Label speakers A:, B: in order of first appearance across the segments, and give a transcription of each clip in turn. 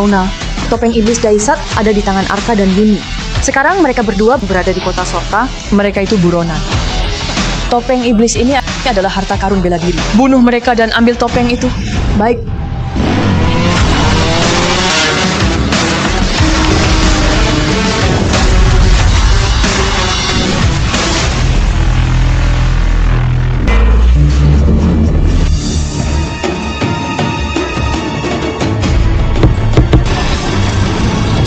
A: Nona, topeng iblis Daisat ada di tangan Arka dan Yuni. Sekarang mereka berdua berada di kota Sorta. Mereka itu buronan. Topeng iblis ini adalah harta karun bela diri. Bunuh mereka dan ambil topeng itu. Baik.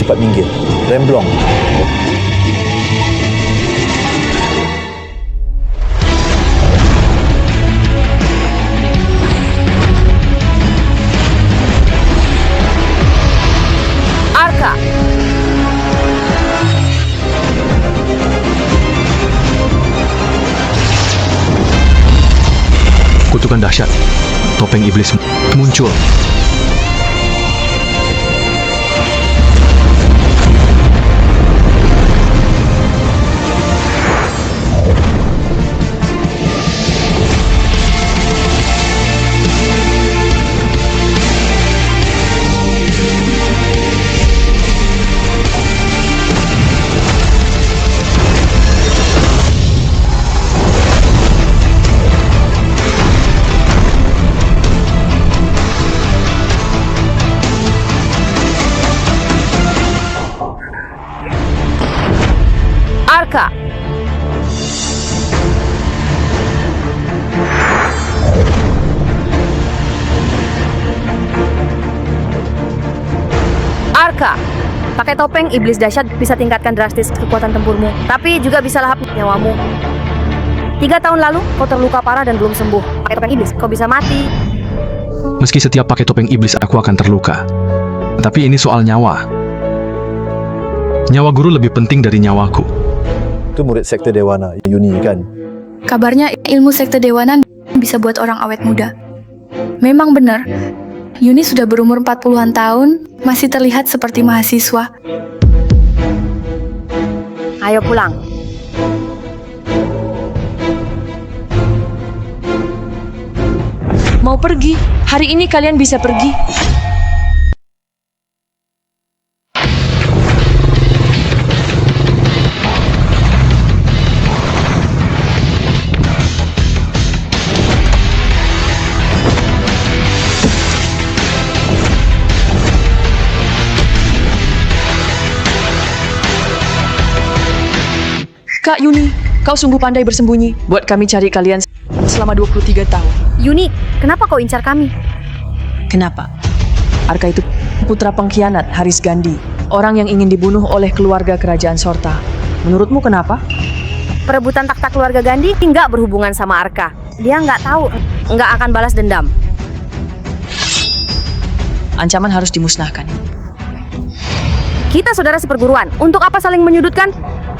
B: Cepat minggir. Remblong.
C: Arka.
D: Kutukan dahsyat. Topeng iblis muncul.
C: Arka. Arka. Pakai topeng iblis dahsyat bisa tingkatkan drastis kekuatan tempurmu, tapi juga bisa lahap nyawamu. 3 tahun lalu kau terluka parah dan belum sembuh. Pakai topeng iblis kau bisa mati.
D: Meski setiap pakai topeng iblis aku akan terluka. Tapi ini soal nyawa. Nyawa guru lebih penting dari nyawaku.
B: Itu murid sekte Dewana, Yuni kan?
E: Kabarnya ilmu sekte Dewana bisa buat orang awet muda. Memang benar, Yuni sudah berumur 40-an tahun, masih terlihat seperti mahasiswa.
C: Ayo pulang.
A: Mau pergi? Hari ini kalian bisa pergi. Kak Yuni, kau sungguh pandai bersembunyi. Buat kami cari kalian selama 23 tahun.
C: Yuni, kenapa kau incar kami?
A: Kenapa? Arka itu putra pengkhianat Haris Gandhi, orang yang ingin dibunuh oleh keluarga kerajaan Sorta. Menurutmu kenapa?
C: Perebutan takhta keluarga Gandhi nggak berhubungan sama Arka. Dia nggak tahu, nggak akan balas dendam.
A: Ancaman harus dimusnahkan.
C: Kita saudara seperguruan, untuk apa saling menyudutkan?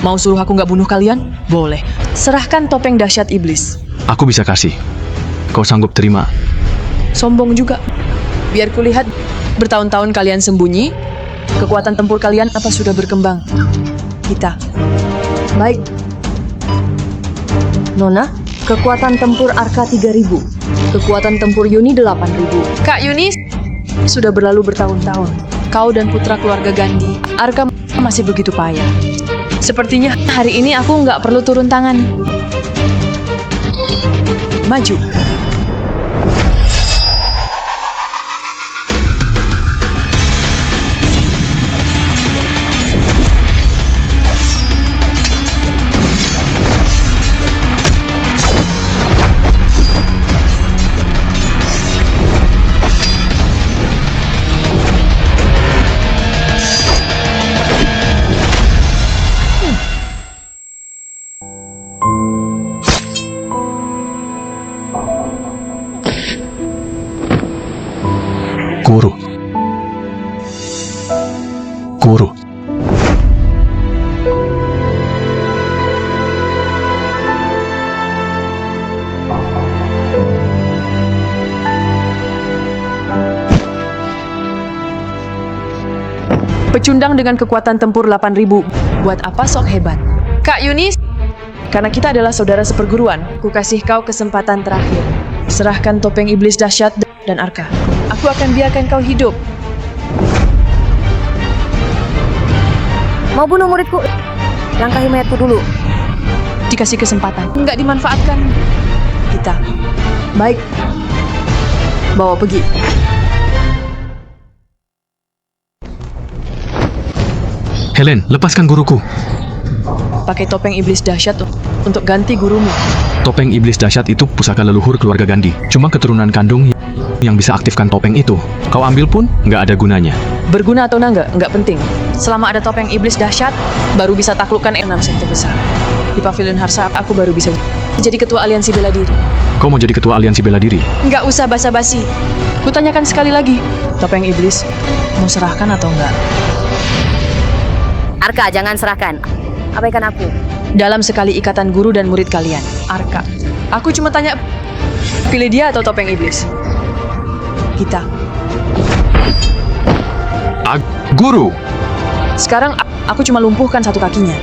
A: Mau suruh aku nggak bunuh kalian? Boleh. Serahkan topeng dahsyat iblis.
D: Aku bisa kasih. Kau sanggup terima?
A: Sombong juga. Biar kulihat bertahun-tahun kalian sembunyi, kekuatan tempur kalian apa sudah berkembang. Kita. Baik. Nona, kekuatan tempur Arka 3000. Kekuatan tempur Yuni 8000. Kak Yuni, sudah berlalu bertahun-tahun. Kau dan putra keluarga Gandhi, Arka masih begitu payah. Sepertinya hari ini aku nggak perlu turun tangan. Maju.
D: Guru. Guru.
A: Pecundang dengan kekuatan tempur 8000. Buat apa sok hebat? Kak Yunis, karena kita adalah saudara seperguruan, ku kasih kau kesempatan terakhir. Serahkan topeng iblis dahsyat dan Arka. Aku akan biarkan kau hidup.
C: Mau bunuh muridku? Langkahi mayatku dulu.
A: Dikasih kesempatan, nggak dimanfaatkan. Kita. Baik. Bawa pergi.
D: Helen, lepaskan guruku.
A: Pakai topeng iblis dahsyat untuk ganti gurumu.
D: Topeng iblis dahsyat itu pusaka leluhur keluarga Gandhi. Cuma keturunan kandung yang bisa aktifkan topeng itu. Kau ambil pun nggak ada gunanya.
A: Berguna atau nggak penting. Selama ada topeng iblis dahsyat, baru bisa taklukkan 6 sekte besar. Di Pavilion Harsa, aku baru bisa jadi ketua aliansi bela diri.
D: Kau mau jadi ketua aliansi bela diri?
A: Nggak usah basa-basi. Kutanyakan sekali lagi, topeng iblis mau serahkan atau enggak?
C: Arka, jangan serahkan. Abaikan aku.
A: Dalam sekali ikatan guru dan murid kalian, Arka. Aku cuma tanya, pilih dia atau topeng iblis? Kita.
D: Guru!
A: Sekarang aku cuma lumpuhkan satu kakinya.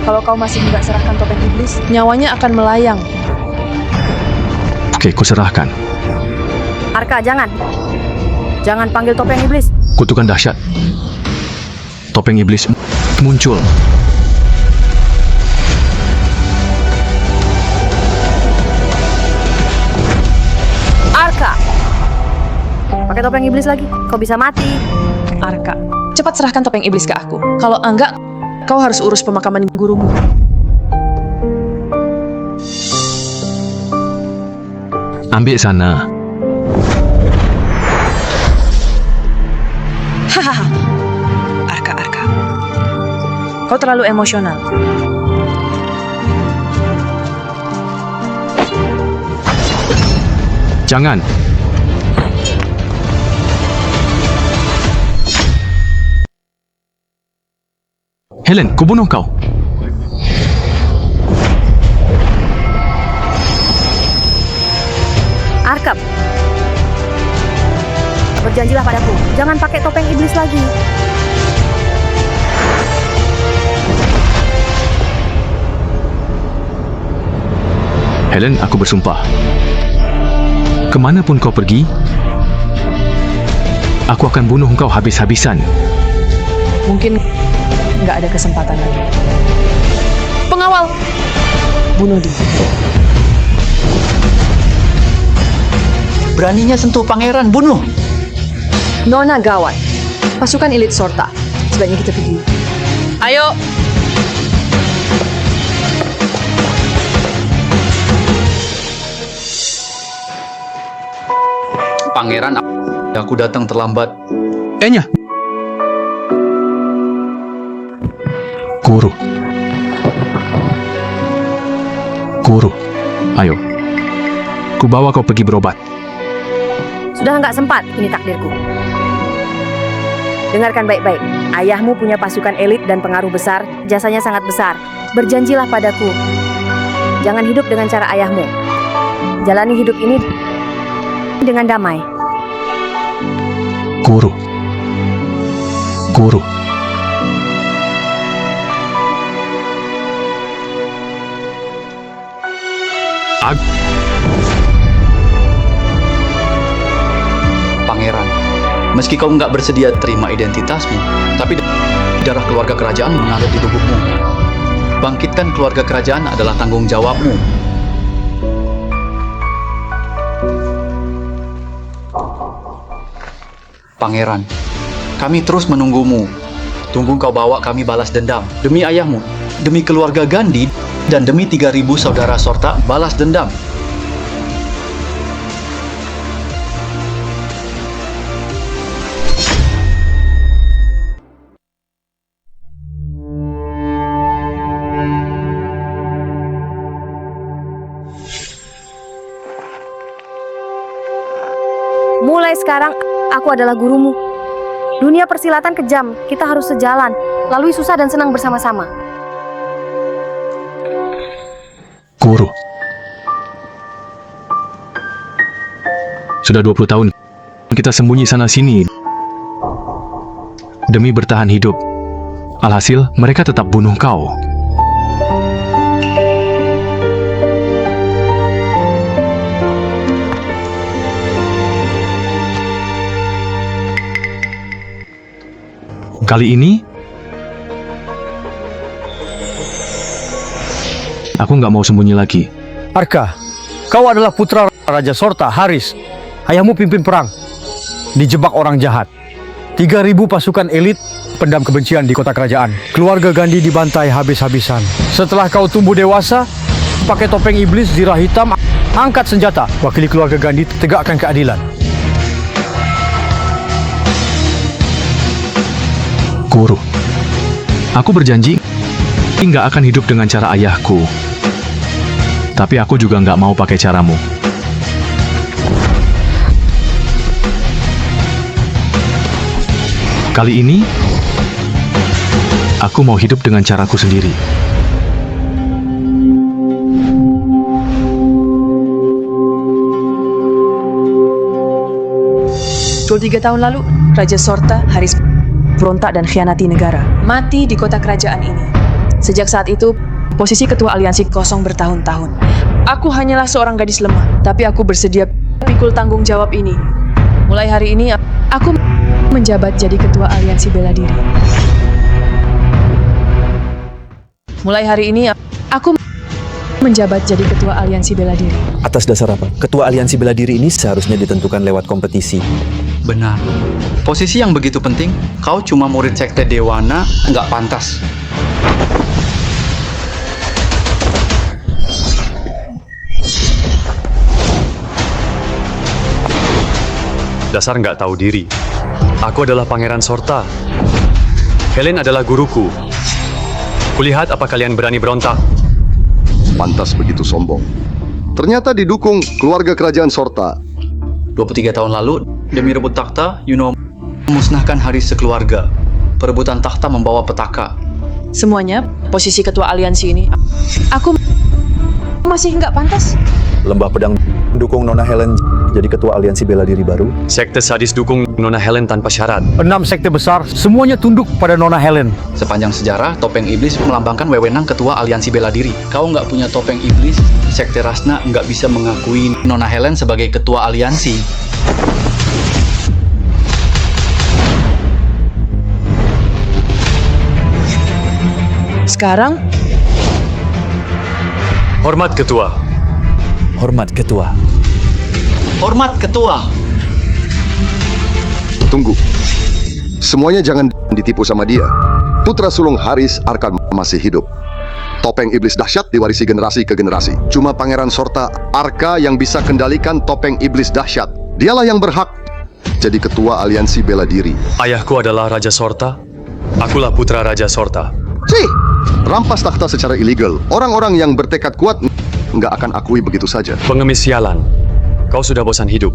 A: Kalau kau masih nggak serahkan topeng iblis, nyawanya akan melayang.
D: Oke, kuserahkan.
C: Arka, jangan. Jangan panggil topeng iblis.
D: Kutukan dahsyat. Topeng iblis muncul.
C: Arka! Pakai topeng iblis lagi, kau bisa mati.
A: Arka, cepat serahkan topeng iblis ke aku. Kalau enggak, kau harus urus pemakaman gurumu.
D: Ambil sana.
A: Hahaha. Arka. Kau terlalu emosional.
D: Jangan. Helen, kubunuh kau.
C: Arka, berjanjilah padaku, jangan pakai topeng iblis lagi.
D: Helen, aku bersumpah. Kemanapun kau pergi, aku akan bunuh kau habis-habisan.
A: Mungkin nggak ada kesempatan lagi. Pengawal! Bunuh dia.
F: Beraninya sentuh pangeran, bunuh!
A: Nona gawat. Pasukan elit Sorta. Sebaiknya kita pergi. Ayo!
F: Pangeran, aku datang terlambat.
D: Enya. Guru. Ayo. Kubawa kau pergi berobat.
C: Sudah nggak sempat, ini takdirku. Dengarkan baik-baik, ayahmu punya pasukan elit dan pengaruh besar, jasanya sangat besar. Berjanjilah padaku, jangan hidup dengan cara ayahmu. Jalani hidup ini dengan damai.
D: Guru.
F: Pangeran, meski kau nggak bersedia terima identitasmu, tapi darah keluarga kerajaan mengalir di tubuhmu. Bangkitkan keluarga kerajaan adalah tanggung jawabmu. Pangeran, kami terus menunggumu. Tunggu kau bawa kami balas dendam. Demi ayahmu, demi keluarga Gandhi, dan demi 3.000 saudara Sorta balas dendam.
C: Mulai sekarang, aku adalah gurumu. Dunia persilatan kejam, kita harus sejalan, lalui susah dan senang bersama-sama.
D: Guru. Sudah 20 tahun kita sembunyi sana-sini demi bertahan hidup. Alhasil, mereka tetap bunuh kau. Kali ini, Aku nggak mau sembunyi lagi.
G: Arka, kau adalah putra Raja Sorta, Haris. Ayahmu pimpin perang, dijebak orang jahat. 3.000 pasukan elit pendam kebencian di kota kerajaan. Keluarga Gandhi dibantai habis-habisan. Setelah kau tumbuh dewasa, pakai topeng iblis, zirah hitam, angkat senjata, wakili keluarga Gandhi, tegakkan keadilan.
D: Guru, aku berjanji nggak akan hidup dengan cara ayahku. Tapi aku juga nggak mau pakai caramu. Kali ini, aku mau hidup dengan caraku sendiri.
A: Pukul 3 tahun lalu, Raja Sorta, Haris berontak dan khianati negara. Mati di kota kerajaan ini. Sejak saat itu, posisi ketua aliansi kosong bertahun-tahun. Aku hanyalah seorang gadis lemah, tapi aku bersedia pikul tanggung jawab ini. Mulai hari ini, aku menjabat jadi ketua aliansi bela diri. Mulai hari ini, aku menjabat jadi ketua aliansi bela diri.
B: Atas dasar apa? Ketua aliansi bela diri ini seharusnya ditentukan lewat kompetisi.
F: Benar. Posisi yang begitu penting, kau cuma murid sekte Dewana, nggak pantas.
H: Dasar nggak tahu diri. Aku adalah Pangeran Sorta. Helen adalah guruku. Kulihat apa kalian berani berontak.
I: Pantas begitu sombong. Ternyata didukung keluarga kerajaan Sorta.
F: 23 tahun lalu, demi rebut takhta, Yuno memusnahkan Haris sekeluarga. Perebutan takhta membawa petaka.
A: Semuanya, posisi ketua aliansi ini, aku masih nggak pantas.
B: Lembah Pedang mendukung Nona Helen jadi ketua aliansi bela diri baru.
H: Sekte sadis dukung Nona Helen tanpa syarat.
G: 6 sekte besar, semuanya tunduk pada Nona Helen.
F: Sepanjang sejarah, topeng iblis melambangkan wewenang ketua aliansi bela diri. Kau nggak punya topeng iblis, sekte Rasna nggak bisa mengakui Nona Helen sebagai ketua aliansi.
A: Sekarang,
H: Hormat ketua.
B: Hormat ketua.
F: Hormat ketua.
I: Tunggu. Semuanya jangan ditipu sama dia. Putra sulung Haris Arka masih hidup. Topeng iblis dahsyat diwarisi generasi ke generasi. Cuma Pangeran Sorta Arka yang bisa kendalikan topeng iblis dahsyat. Dialah yang berhak jadi ketua aliansi bela diri.
H: Ayahku adalah Raja Sorta. Akulah putra Raja Sorta.
I: Cih! Rampas takhta secara ilegal. Orang-orang yang bertekad kuat nggak akan akui begitu saja.
H: Pengemis sialan. Kau sudah bosan hidup.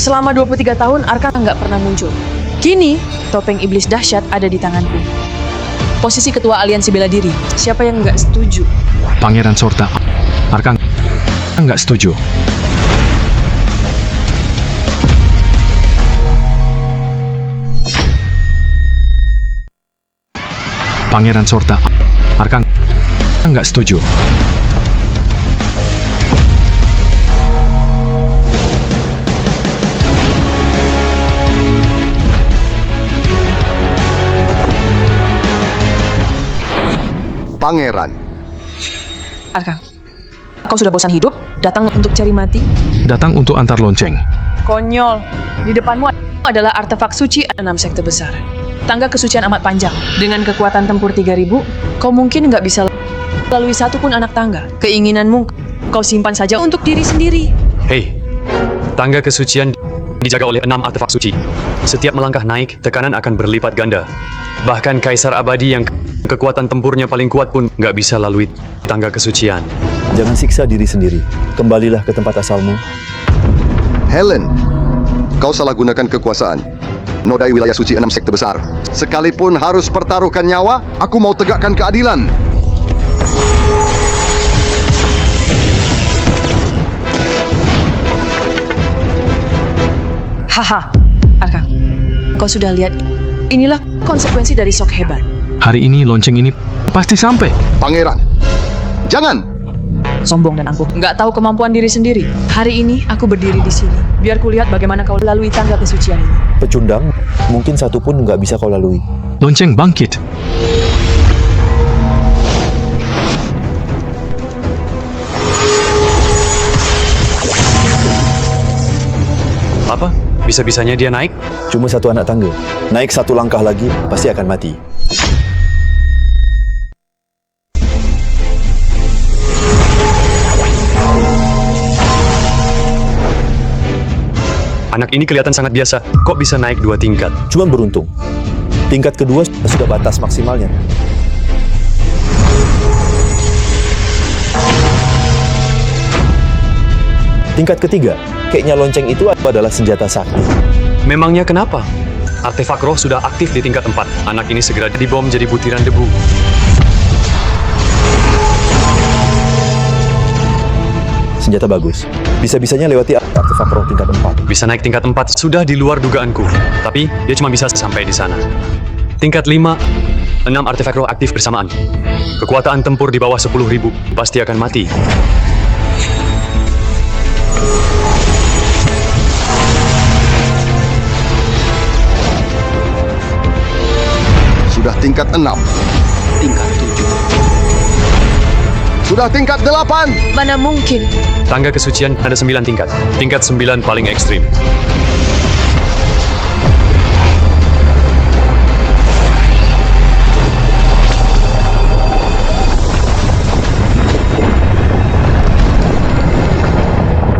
A: selama 23 tahun Arka nggak pernah muncul. Kini, topeng iblis dahsyat ada di tanganku. Posisi ketua aliansi bela diri. Siapa yang nggak setuju?
D: Pangeran Sorta, Arka nggak setuju. Pangeran Sorta, Arka nggak setuju.
I: Pangeran.
A: Arka, kau sudah bosan hidup? Datang untuk cari mati?
D: Datang untuk antar lonceng.
A: Konyol. Di depanmu adalah artefak suci 6 sekte besar. Tangga kesucian amat panjang. Dengan kekuatan tempur 3000, kau mungkin nggak bisa lalui satu pun anak tangga. Keinginanmu kau simpan saja untuk diri sendiri.
H: Hei, tangga kesucian dijaga oleh 6 artefak suci. Setiap melangkah naik, tekanan akan berlipat ganda. Bahkan Kaisar Abadi yang kekuatan tempurnya paling kuat pun nggak bisa lalui tangga kesucian.
B: Jangan siksa diri sendiri. Kembalilah ke tempat asalmu.
I: Helen, kau salah gunakan kekuasaan. Nodai wilayah suci 6 sekte besar. Sekalipun harus pertaruhkan nyawa, aku mau tegakkan keadilan.
A: Haha, Arka, kau sudah lihat. Inilah konsekuensi dari sok hebat.
D: Hari ini lonceng ini pasti sampai.
I: Pangeran, jangan!
A: sombong dan angkuh. Nggak tahu kemampuan diri sendiri. Hari ini aku berdiri di sini. Biar kulihat bagaimana kau lalui tangga kesucian ini.
B: Pecundang, mungkin satu pun nggak bisa kau lalui.
D: Lonceng bangkit.
H: Apa? Bisa-bisanya dia naik?
B: Cuma satu anak tangga. Naik satu langkah lagi, pasti akan mati.
H: Anak ini kelihatan sangat biasa. Kok bisa naik 2 tingkat?
B: Cuma beruntung. Tingkat kedua sudah batas maksimalnya. Tingkat ketiga, kayaknya lonceng itu adalah senjata sakti.
H: Memangnya kenapa? Artefak roh sudah aktif di tingkat 4. Anak ini segera dibom jadi butiran debu.
B: Senjata bagus. Bisa-bisanya lewati artefak roh tingkat 4.
H: Bisa naik tingkat 4 sudah di luar dugaanku. Tapi dia cuma bisa sampai di sana. Tingkat 5, 6 artefak roh aktif bersamaan. Kekuatan tempur di bawah 10.000 pasti akan mati.
I: Sudah tingkat 6.
F: Tingkat 7.
I: Sudah tingkat 8.
A: Mana mungkin?
H: Tangga kesucian ada 9 tingkat. Tingkat 9 paling ekstrim.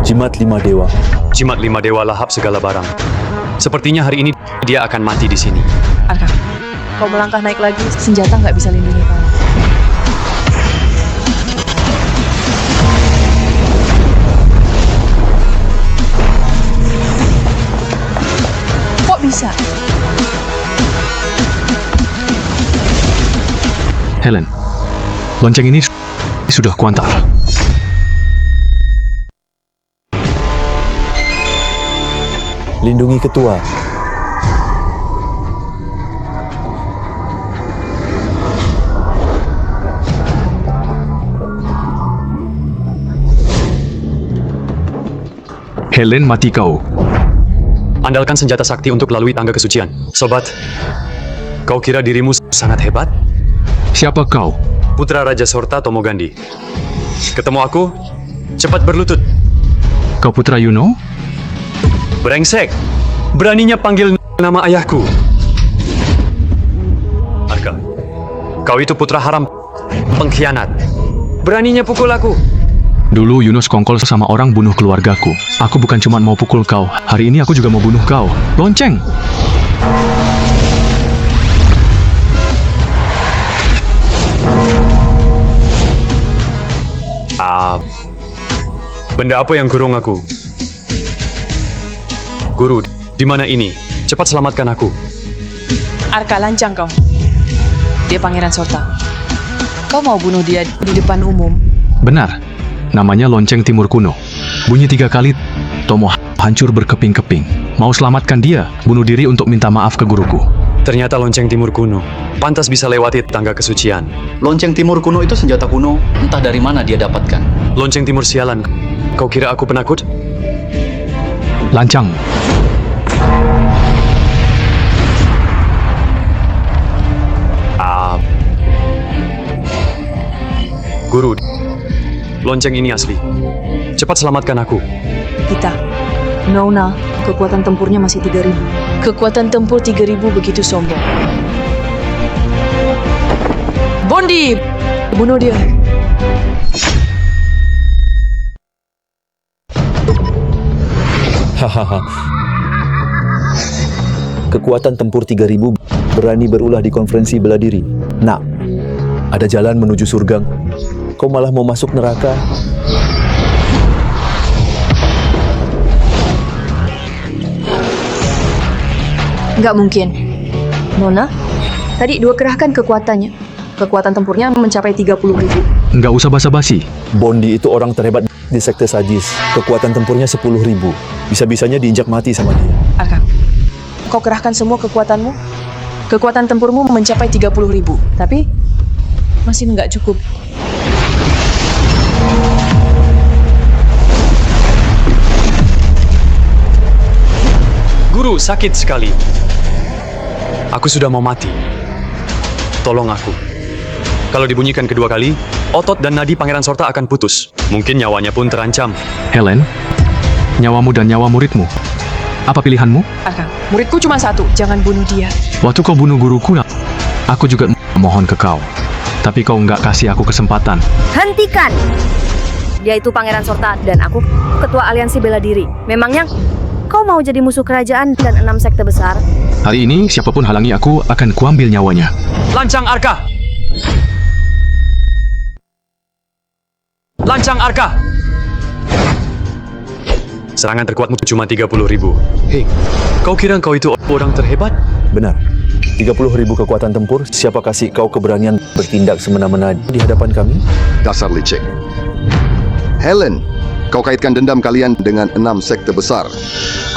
B: Jimat 5 dewa.
H: Jimat 5 dewa lahap segala barang. Sepertinya hari ini dia akan mati di sini.
A: Arka, kau melangkah naik lagi, senjata nggak bisa lindungi kau. Kok bisa?
D: Helen, lonceng ini sudah kuantar.
B: Lindungi ketua.
D: Helen, mati kau.
H: Andalkan senjata sakti untuk lalui tangga kesucian. Sobat, kau kira dirimu sangat hebat?
D: Siapa kau?
H: Putra Raja Sorta Tomogandi. Ketemu aku? Cepat berlutut.
D: Kau putra Yuno?
H: Brengsek! Beraninya panggil nama ayahku. Arka, kau itu putra haram, pengkhianat. Beraninya pukul aku.
D: Dulu Yunus kongkol sama orang bunuh keluargaku. Aku bukan cuma mau pukul kau. Hari ini aku juga mau bunuh kau. Lonceng!
H: Benda apa yang kurung aku? Guru, di mana ini? Cepat selamatkan aku.
A: Arka, lancang kau. Dia Pangeran Sorta. Kau mau bunuh dia di depan umum?
D: Benar. Namanya lonceng timur kuno. Bunyi 3 kali, Tomo hancur berkeping-keping. Mau selamatkan dia, bunuh diri untuk minta maaf ke guruku.
H: Ternyata lonceng timur kuno. Pantas bisa lewati tangga kesucian.
F: Lonceng timur kuno itu senjata kuno, entah dari mana dia dapatkan.
H: Lonceng timur sialan. Kau kira aku penakut?
D: Lancang.
H: Guru, lonceng ini asli. Cepat selamatkan aku.
A: Kita, Nona, kekuatan tempurnya masih 3.000. Kekuatan tempur 3.000 begitu sombong. Bondi! Bunuh dia.
B: Hahaha. Kekuatan tempur 3.000 berani berulah di konferensi bela diri. Nak, ada jalan menuju surga. Kau malah mau masuk neraka.
A: Nggak mungkin. Nona, tadi 2 kerahkan kekuatannya. Kekuatan tempurnya mencapai 30.000.
D: Nggak usah basa-basi.
B: Bondi itu orang terhebat di sekte Sajis. Kekuatan tempurnya 10.000. Bisa-bisanya diinjak mati sama dia.
A: Arka, kau kerahkan semua kekuatanmu. Kekuatan tempurmu mencapai 30.000. Tapi, masih nggak cukup.
H: sakit sekali. Aku sudah mau mati. Tolong aku. Kalau dibunyikan kedua kali, otot dan nadi Pangeran Sorta akan putus. Mungkin nyawanya pun terancam.
D: Helen, nyawamu dan nyawa muridmu. Apa pilihanmu?
A: Arkang, muridku cuma satu, jangan bunuh dia.
D: Waktu kau bunuh guruku, aku juga mohon ke kau. Tapi kau nggak kasih aku kesempatan.
C: Hentikan! Dia itu Pangeran Sorta dan aku Ketua Aliansi Bela Diri. Memangnya kau mau jadi musuh kerajaan dan 6 sekte besar?
D: Hari ini, siapapun halangi aku akan kuambil nyawanya.
H: Lancang Arka! Lancang Arka! Serangan terkuatmu cuma 30.000. Hei, kau kira kau itu orang terhebat?
B: Benar. 30.000 kekuatan tempur, siapa kasih kau keberanian bertindak semena-mena di hadapan kami?
I: Dasar licik. Helen, kau kaitkan dendam kalian dengan 6 sekte besar.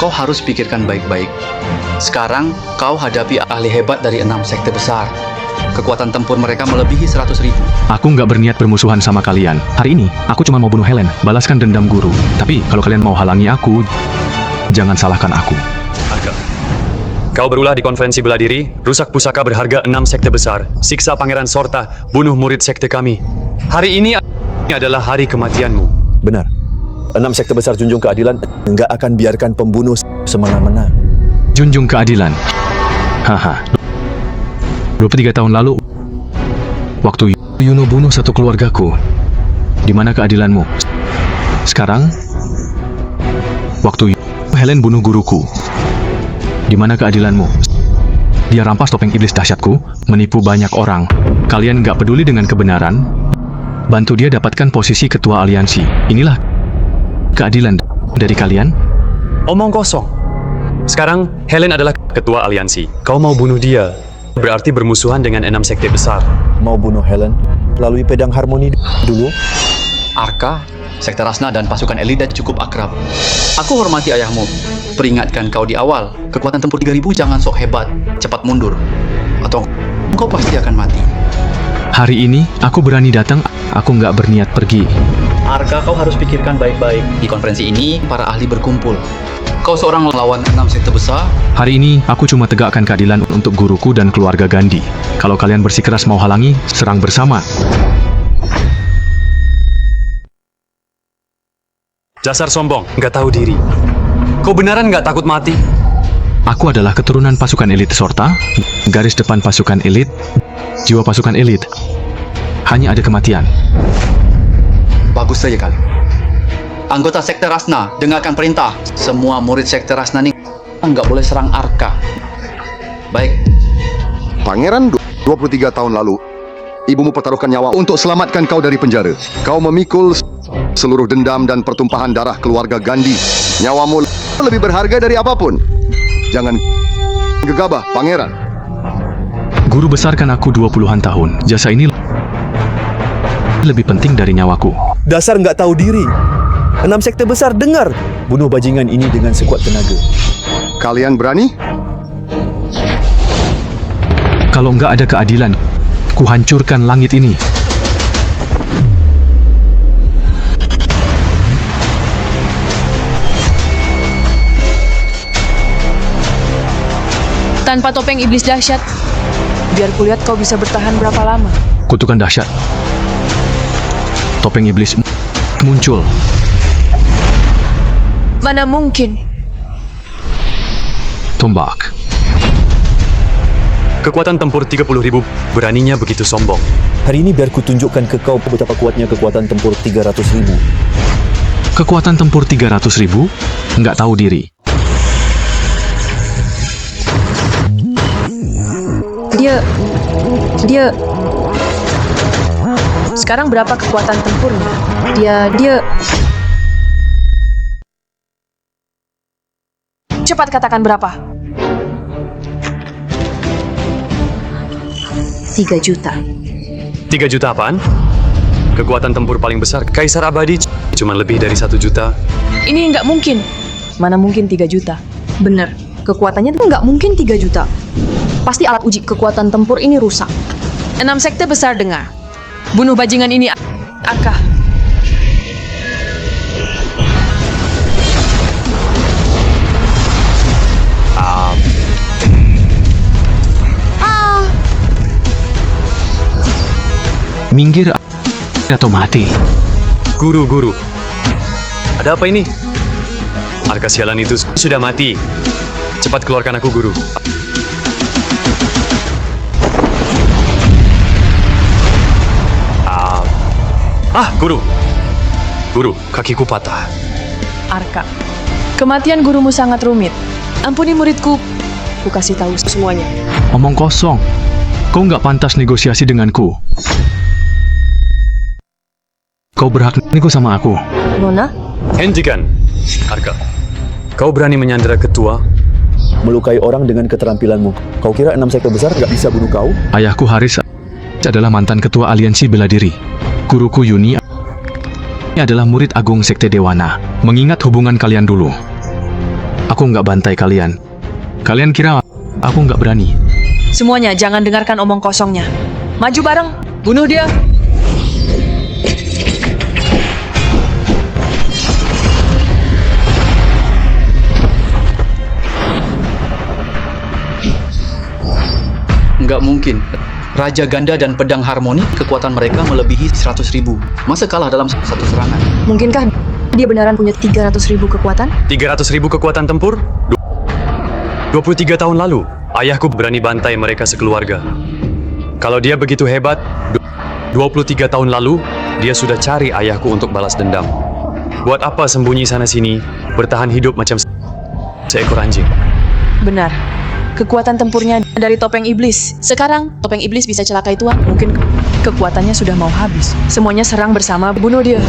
F: Kau harus pikirkan baik-baik. Sekarang kau hadapi ahli hebat dari 6 sekte besar. Kekuatan tempur mereka melebihi 100.000.
D: Aku nggak berniat bermusuhan sama kalian. Hari ini, aku cuma mau bunuh Helen, balaskan dendam guru. Tapi kalau kalian mau halangi aku, jangan salahkan aku.
H: Arka, kau berulah di konferensi bela diri, rusak pusaka berharga 6 sekte besar, siksa Pangeran Sorta, bunuh murid sekte kami. Hari ini adalah hari kematianmu.
B: Benar. 6 sekte besar junjung keadilan nggak akan biarkan pembunuh semena-mena.
D: Junjung keadilan. Haha. 23 tahun lalu, waktu Yuno bunuh satu keluargaku, di mana keadilanmu? Sekarang, waktu Helen bunuh guruku, di mana keadilanmu? Dia rampas topeng iblis dahsyatku, menipu banyak orang. Kalian nggak peduli dengan kebenaran, bantu dia dapatkan posisi ketua aliansi. Inilah keadilan dari kalian.
H: Omong kosong. Sekarang, Helen adalah ketua aliansi. Kau mau bunuh dia, berarti bermusuhan dengan 6 sekte besar.
B: Mau bunuh Helen, lalui pedang harmoni dulu.
F: Arka, sekte Rasna dan pasukan elit cukup akrab. Aku hormati ayahmu. Peringatkan kau di awal, kekuatan tempur 3000 jangan sok hebat, cepat mundur. Atau kau pasti akan mati.
D: Hari ini, aku berani datang, aku nggak berniat pergi.
F: Arka, kau harus pikirkan baik-baik. Di konferensi ini, para ahli berkumpul. Kau seorang lawan 6 sekte besar.
D: Hari ini, aku cuma tegakkan keadilan untuk guruku dan keluarga Gandhi. Kalau kalian bersikeras mau halangi, serang bersama.
H: Dasar sombong, nggak tahu diri. Kau beneran nggak takut mati?
D: Aku adalah keturunan pasukan elit Sorta, garis depan pasukan elit, jiwa pasukan elit. Hanya ada kematian.
F: Bagus saja kali. Anggota sekte Rasna, dengarkan perintah. Semua murid sekte Rasna ini nggak boleh serang Arka. Baik.
I: Pangeran 23 tahun lalu, ibumu pertaruhkan nyawa untuk selamatkan kau dari penjara. Kau memikul seluruh dendam dan pertumpahan darah keluarga Gandhi. Nyawamu lebih berharga dari apapun. Jangan gegabah, Pangeran.
D: Guru besarkan aku 20-an tahun. Jasa ini lebih penting dari nyawaku.
B: Dasar nggak tahu diri. 6 sekte besar, dengar. Bunuh bajingan ini dengan sekuat tenaga.
I: Kalian berani?
D: Kalau nggak ada keadilan, ku hancurkan langit ini.
A: Tanpa topeng iblis dahsyat, biar kulihat kau bisa bertahan berapa lama.
D: Kutukan dahsyat. Topeng iblis muncul.
A: Mana mungkin?
D: Tombak.
H: Kekuatan tempur 30.000, beraninya begitu sombong.
B: Hari ini biar ku tunjukkan ke kau betapa kuatnya kekuatan tempur 300.000.
D: Kekuatan tempur 300.000? Nggak tahu diri.
A: Dia... Sekarang berapa kekuatan tempurnya? Dia... Cepat katakan berapa? 3 juta.
H: 3 juta apaan? Kekuatan tempur paling besar Kaisar Abadi cuma lebih dari 1 juta.
A: Ini nggak mungkin. Mana mungkin 3 juta? Bener, kekuatannya tuh nggak mungkin 3 juta. Pasti alat uji kekuatan tempur ini rusak. 6 sekte besar dengar. Bunuh bajingan ini, Arka.
D: minggir atau mati.
H: Guru. Ada apa ini? Arka sialan itu sudah mati. Cepat keluarkan aku, Guru. Guru. Guru, kakiku patah.
A: Arka, kematian gurumu sangat rumit. Ampuni muridku. Ku kasih tahu semuanya.
D: Omong kosong. Kau nggak pantas negosiasi denganku. Kau berhak nego sama aku.
C: Nona?
H: Hentikan. Arka, kau berani menyandera ketua?
B: Melukai orang dengan keterampilanmu. Kau kira 6 sekte besar nggak bisa bunuh kau?
D: Ayahku Haris adalah mantan ketua aliansi bela diri. Guruku Yuni adalah murid agung sekte Dewana. Mengingat hubungan kalian dulu, aku nggak bantai kalian. Kalian kira aku nggak berani?
A: Semuanya jangan dengarkan omong kosongnya. Maju bareng, bunuh dia.
F: Nggak mungkin. Raja Ganda dan Pedang Harmoni, kekuatan mereka melebihi 100.000. Masa kalah dalam satu serangan?
A: Mungkinkah dia beneran punya 300.000 kekuatan?
H: 300.000 kekuatan tempur? 23 tahun lalu, ayahku berani bantai mereka sekeluarga. Kalau dia begitu hebat, 23 tahun lalu, dia sudah cari ayahku untuk balas dendam. Buat apa sembunyi sana-sini, bertahan hidup macam seekor anjing?
A: Benar. Kekuatan tempurnya dari topeng iblis. Sekarang, topeng iblis bisa celakai tuan. Mungkin kekuatannya sudah mau habis. Semuanya serang bersama, bunuh dia.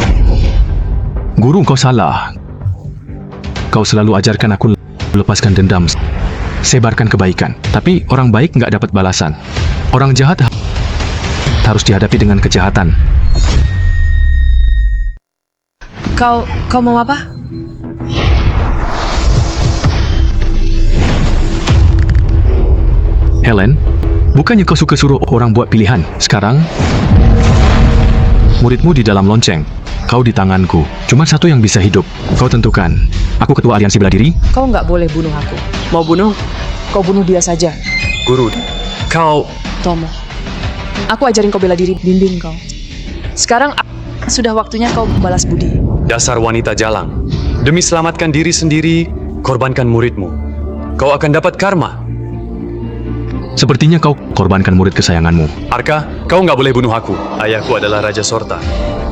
D: Guru, kau salah. Kau selalu ajarkan aku lepaskan dendam, sebarkan kebaikan. Tapi orang baik nggak dapat balasan. Orang jahat harus dihadapi dengan kejahatan.
A: Kau mau apa?
D: Helen, bukannya kau suka suruh orang buat pilihan? Sekarang, muridmu di dalam lonceng. Kau di tanganku. Cuma satu yang bisa hidup. Kau tentukan. Aku ketua aliansi bela diri.
A: Kau nggak boleh bunuh aku. Mau bunuh? Kau bunuh dia saja.
H: Guru, kau...
A: Tomo, aku ajarin kau bela diri, bimbing kau. Sekarang sudah waktunya kau balas budi.
H: Dasar wanita jalang. Demi selamatkan diri sendiri, korbankan muridmu. Kau akan dapat karma.
D: Sepertinya kau korbankan murid kesayanganmu.
H: Arka, kau nggak boleh bunuh aku. Ayahku adalah Raja Sorta.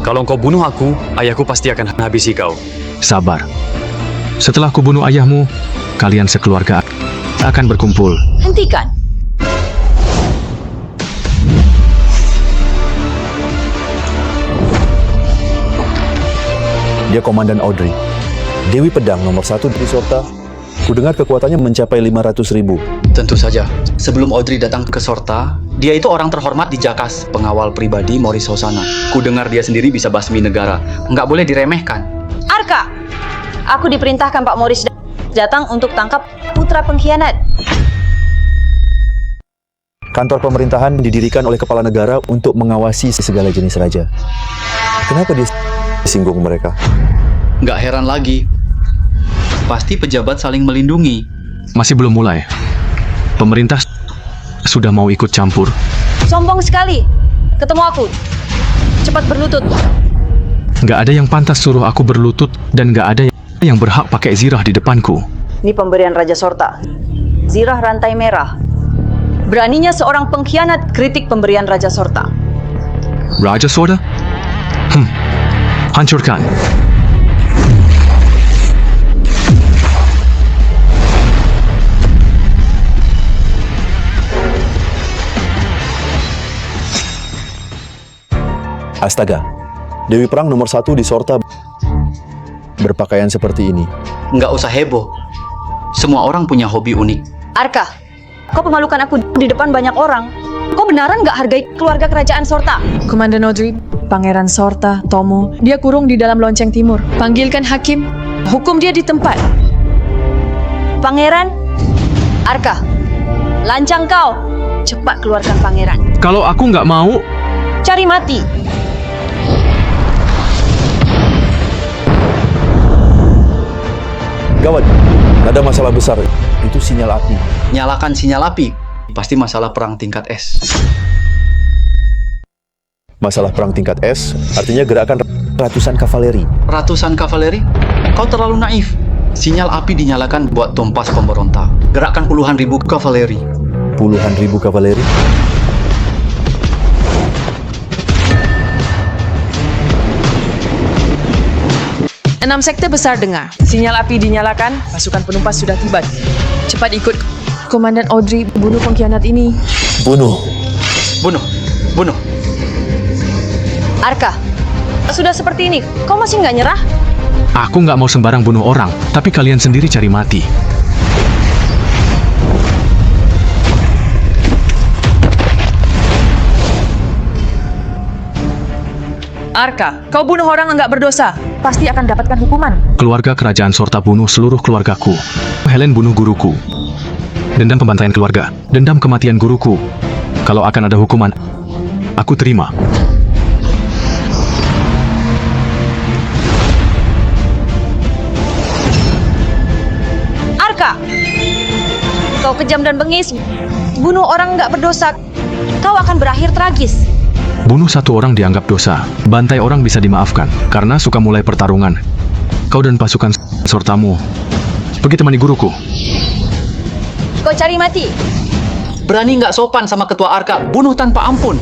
H: Kalau kau bunuh aku, ayahku pasti akan habisi kau.
D: Sabar. Setelah ku bunuh ayahmu, kalian sekeluarga akan berkumpul.
A: Hentikan.
B: Dia Komandan Audrey. Dewi Pedang nomor 1 di Sorta. Kudengar kekuatannya mencapai 500.000.
F: Tentu saja. Sebelum Audrey datang ke Sorta, dia itu orang terhormat di Jakas, pengawal pribadi Morris Hosana. Kudengar dia sendiri bisa basmi negara. Nggak boleh diremehkan.
C: Arka! Aku diperintahkan Pak Morris datang untuk tangkap putra pengkhianat.
B: Kantor pemerintahan didirikan oleh kepala negara untuk mengawasi segala jenis raja. Kenapa dia singgung mereka?
F: Nggak heran lagi. Pasti pejabat saling melindungi.
D: Masih belum mulai. Pemerintah sudah mau ikut campur.
C: Sombong sekali. Ketemu aku. Cepat berlutut.
D: Nggak ada yang pantas suruh aku berlutut dan nggak ada yang berhak pakai zirah di depanku.
C: Ini pemberian Raja Sorta. Zirah rantai merah. Beraninya seorang pengkhianat kritik pemberian Raja Sorta.
D: Raja Sorta? Hancurkan.
B: Astaga, Dewi Perang nomor 1 di Sorta berpakaian seperti ini.
F: Nggak usah heboh. Semua orang punya hobi unik.
C: Arka, kau pemalukan aku di depan banyak orang. Kau beneran nggak hargai keluarga kerajaan Sorta?
A: Komandan Audrey, Pangeran Sorta, Tomo, dia kurung di dalam lonceng timur. Panggilkan hakim, hukum dia di tempat.
C: Pangeran, Arka, lancang kau. Cepat keluarkan pangeran.
D: Kalau aku nggak mau,
C: Cari mati.
B: Gawat, ada masalah besar. Itu sinyal api.
F: Nyalakan sinyal api. Pasti masalah perang tingkat es.
B: Masalah perang tingkat S artinya gerakan ratusan kavaleri.
F: Ratusan kavaleri? Kau terlalu naif. Sinyal api dinyalakan buat tumpas pemberontak. Gerakkan puluhan ribu kavaleri.
B: Puluhan ribu kavaleri?
A: Enam sekte besar dengar. Sinyal api dinyalakan, pasukan penumpas sudah tiba. Cepat ikut Komandan Audrey, bunuh pengkhianat ini.
B: Bunuh.
F: Bunuh. Bunuh.
C: Arka, sudah seperti ini, kau masih nggak nyerah?
D: Aku nggak mau sembarang bunuh orang, tapi kalian sendiri cari mati.
A: Arka, kau bunuh orang enggak berdosa.
C: Pasti akan dapatkan hukuman.
D: Keluarga kerajaan Sorta bunuh seluruh keluargaku. Helen bunuh guruku. Dendam pembantaian keluarga. Dendam kematian guruku. Kalau akan ada hukuman, aku terima.
C: Arka, kau kejam dan bengis. Bunuh orang nggak berdosa. Kau akan berakhir tragis.
D: Bunuh satu orang dianggap dosa. Bantai orang bisa dimaafkan, karena suka mulai pertarungan. Kau dan pasukan Sortamu pergi temani guruku.
C: Kau cari mati.
F: Berani nggak sopan sama ketua Arka, bunuh tanpa ampun.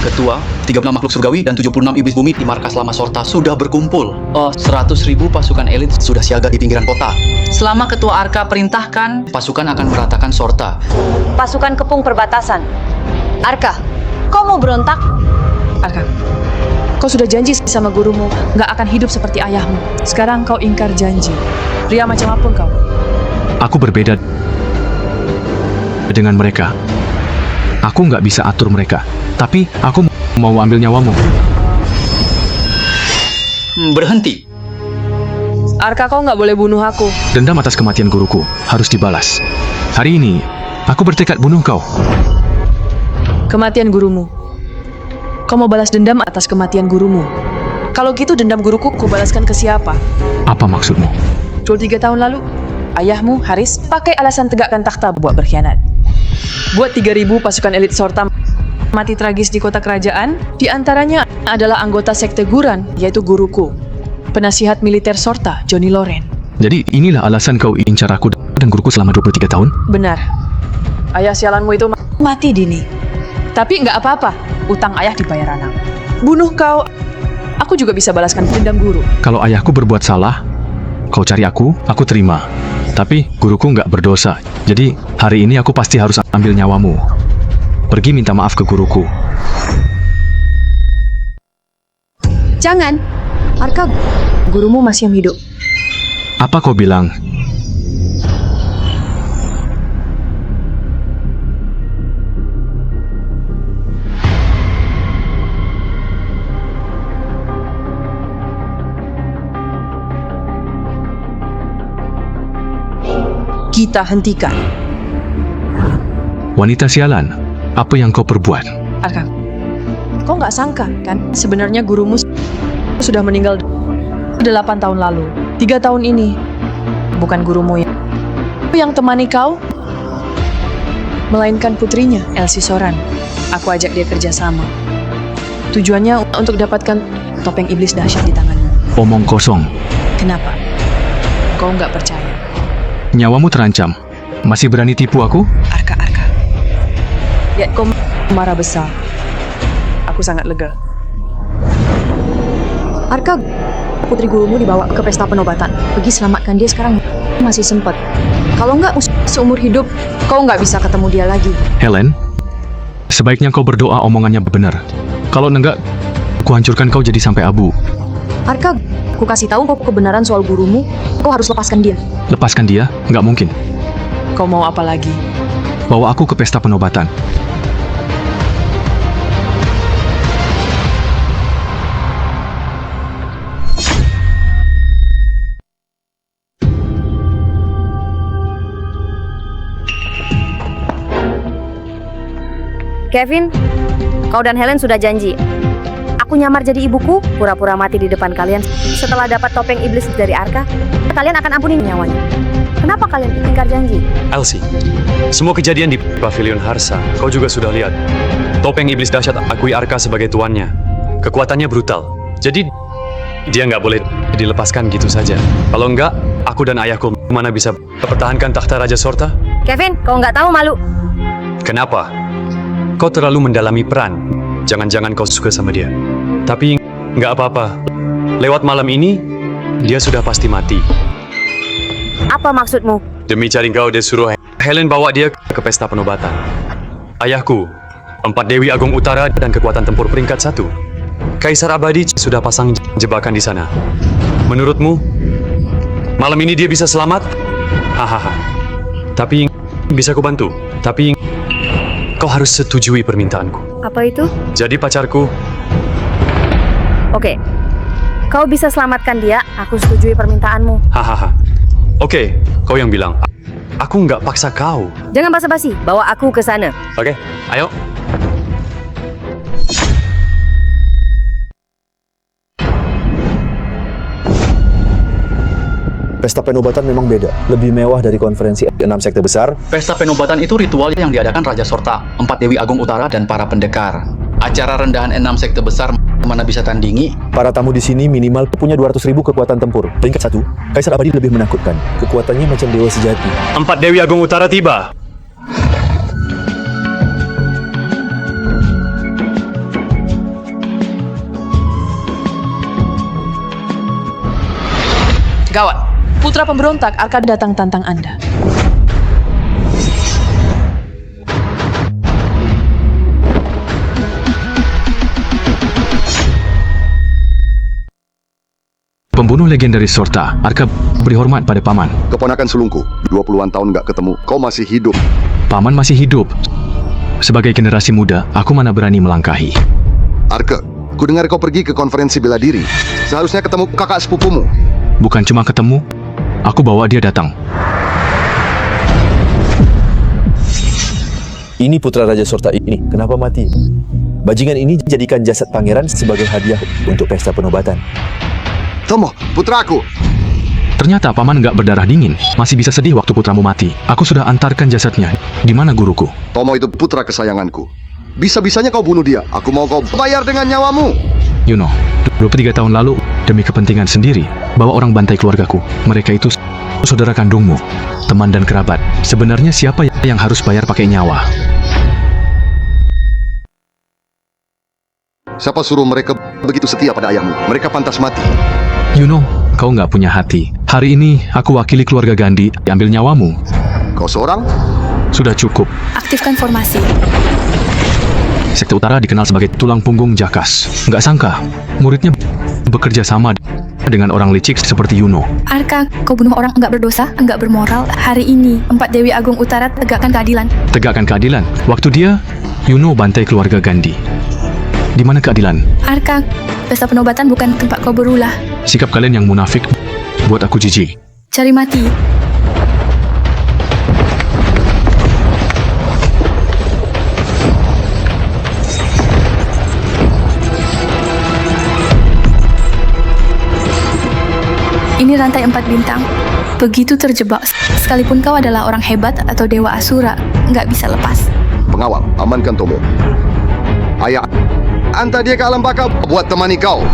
F: Ketua, 36 makhluk surgawi dan 76 iblis bumi di markas lama Sorta sudah berkumpul. 100.000 pasukan elit sudah siaga di pinggiran kota. Selama ketua Arka perintahkan, pasukan akan meratakan Sorta.
C: Pasukan kepung perbatasan. Arka, kau mau berontak?
A: Arka, kau sudah janji sama gurumu nggak akan hidup seperti ayahmu. Sekarang kau ingkar janji. Pria macam apapun kau.
D: Aku berbeda dengan mereka. Aku nggak bisa atur mereka, tapi aku mau ambil nyawamu.
F: Berhenti.
A: Arka, kau nggak boleh bunuh aku.
D: Dendam atas kematian guruku harus dibalas. Hari ini, aku bertekad bunuh kau.
A: Kematian gurumu. Kau mau balas dendam atas kematian gurumu. Kalau gitu dendam guruku kau balaskan ke siapa?
D: Apa maksudmu?
A: 23 tahun lalu, ayahmu, Haris, pakai alasan tegakkan takhta buat berkhianat. Buat 3.000 pasukan elit Sorta mati tragis di kota kerajaan, di antaranya adalah anggota sekte Guran, yaitu guruku, penasihat militer Sorta, Johnny Loren.
D: Jadi inilah alasan kau incar aku dan guruku selama 23 tahun?
A: Benar. Ayah sialanmu itu mati dini. Tapi nggak apa-apa, utang ayah dibayar anak. Bunuh kau, aku juga bisa balaskan dendam guru.
D: Kalau ayahku berbuat salah, kau cari aku terima. Tapi guruku nggak berdosa, jadi hari ini aku pasti harus ambil nyawamu. Pergi minta maaf ke guruku.
A: Jangan, Arka, gurumu masih hidup.
D: Apa kau bilang?
A: Kita hentikan.
D: Wanita sialan, apa yang kau perbuat?
A: Arka, kau nggak sangka kan sebenarnya gurumu sudah meninggal 8 tahun lalu. 3 tahun ini bukan gurumu yang temani kau, melainkan putrinya, Elsie Soran. Aku ajak dia kerjasama. Tujuannya untuk dapatkan topeng iblis dahsyat di tanganmu.
D: Omong kosong.
A: Kenapa? Kau nggak percaya?
D: Nyawamu terancam. Masih berani tipu aku?
A: Arka. Lihat kau marah besar. Aku sangat lega.
C: Arka, putri gurumu dibawa ke pesta penobatan. Pergi selamatkan dia sekarang, masih sempat. Kalau nggak, seumur hidup, kau nggak bisa ketemu dia lagi.
D: Helen, sebaiknya kau berdoa omongannya benar. Kalau enggak, ku hancurkan kau jadi sampai abu.
C: Arka, aku kasih tahu kau kebenaran soal gurumu. Kau harus lepaskan dia.
D: Lepaskan dia? Nggak mungkin.
A: Kau mau apa lagi?
D: Bawa aku ke pesta penobatan.
C: Kevin, kau dan Helen sudah janji. aku nyamar jadi ibuku, pura-pura mati di depan kalian. Setelah dapat topeng iblis dari Arka, kalian akan ampuni nyawanya. Kenapa kalian ingkar janji?
H: Elsie, semua kejadian di Pavilion Harsa, kau juga sudah lihat. Topeng iblis dahsyat akui Arka sebagai tuannya. Kekuatannya brutal. Jadi, dia nggak boleh dilepaskan gitu saja. Kalau nggak, aku dan ayahku mana bisa pertahankan takhta Raja Sorta?
C: Kevin, kau nggak tahu malu.
H: Kenapa? Kau terlalu mendalami peran. Jangan-jangan kau suka sama dia. Tapi nggak apa-apa. Lewat malam ini, dia sudah pasti mati.
C: Apa maksudmu?
H: Demi cari kau, dia suruh Helen bawa dia ke pesta penobatan. Ayahku, 4 Dewi Agung Utara dan kekuatan tempur peringkat 1. Kaisar Abadi sudah pasang jebakan di sana. Menurutmu, malam ini dia bisa selamat? Hahaha. Tapi bisa ku bantu. Tapi kau harus setujui permintaanku.
C: Apa itu?
H: Jadi pacarku.
C: Oke. Kau bisa selamatkan dia, aku setujui permintaanmu.
H: Hahaha. Oke, kau yang bilang. Aku nggak paksa kau.
C: Jangan basa-basi, bawa aku ke sana.
H: Oke, ayo.
B: Pesta penobatan memang beda, lebih mewah dari konferensi 6 sekte besar.
F: Pesta penobatan itu ritual yang diadakan Raja Sorta, 4 Dewi Agung Utara, dan para pendekar. Acara rendahan 6 sekte besar mana bisa tandingi?
B: Para tamu di sini minimal punya 200.000 kekuatan tempur. Peringkat 1, Kaisar Abadi lebih menakutkan. Kekuatannya macam dewa sejati.
H: 4 Dewi Agung Utara tiba.
A: Gawat, putra pemberontak Arka datang tantang Anda.
D: Pembunuh legendaris Sorta, Arka beri hormat pada Paman.
I: Keponakan sulungku, 20-an tahun nggak ketemu, kau masih hidup.
D: Paman masih hidup. Sebagai generasi muda, aku mana berani melangkahi.
I: Arka, ku dengar kau pergi ke konferensi bela diri. Seharusnya ketemu kakak sepupumu.
D: Bukan cuma ketemu, aku bawa dia datang.
B: Ini putra Raja Sorta ini, kenapa mati? Bajingan ini jadikan jasad pangeran sebagai hadiah untuk pesta penobatan.
I: Tomo, putraku.
D: Ternyata Paman nggak berdarah dingin, masih bisa sedih waktu putramu mati. Aku sudah antarkan jasadnya. Di mana guruku?
I: Tomo itu putra kesayanganku. Bisa-bisanya kau bunuh dia. Aku mau kau bayar dengan nyawamu.
D: You know, 23 tahun lalu, demi kepentingan sendiri, bawa orang bantai keluargaku. Mereka itu saudara kandungmu, teman dan kerabat. Sebenarnya siapa yang harus bayar pakai nyawa?
I: Siapa suruh mereka begitu setia pada ayahmu? Mereka pantas mati.
D: You know, kau nggak punya hati. Hari ini, aku wakili keluarga Gandhi, ambil nyawamu.
I: Kau seorang?
D: Sudah cukup.
E: Aktifkan formasi.
D: Sekte Utara dikenal sebagai tulang punggung Jakas. Nggak sangka, muridnya bekerja sama dengan orang licik seperti Yuno.
E: Arka, kau bunuh orang enggak berdosa, enggak bermoral. Hari ini, 4 Dewi Agung Utara tegakkan keadilan.
D: Tegakkan keadilan. Waktu dia, Yuno bantai keluarga Gandhi. Di mana keadilan?
E: Arka, pesta penobatan bukan tempat kau berulah.
D: Sikap kalian yang munafik buat aku jijik.
E: Cari mati. Ini rantai 4 bintang. Begitu terjebak, sekalipun kau adalah orang hebat atau dewa Asura, nggak bisa lepas.
I: Pengawal, amankan Tomo. Ayah, antar dia ke alam baka buat temani kau.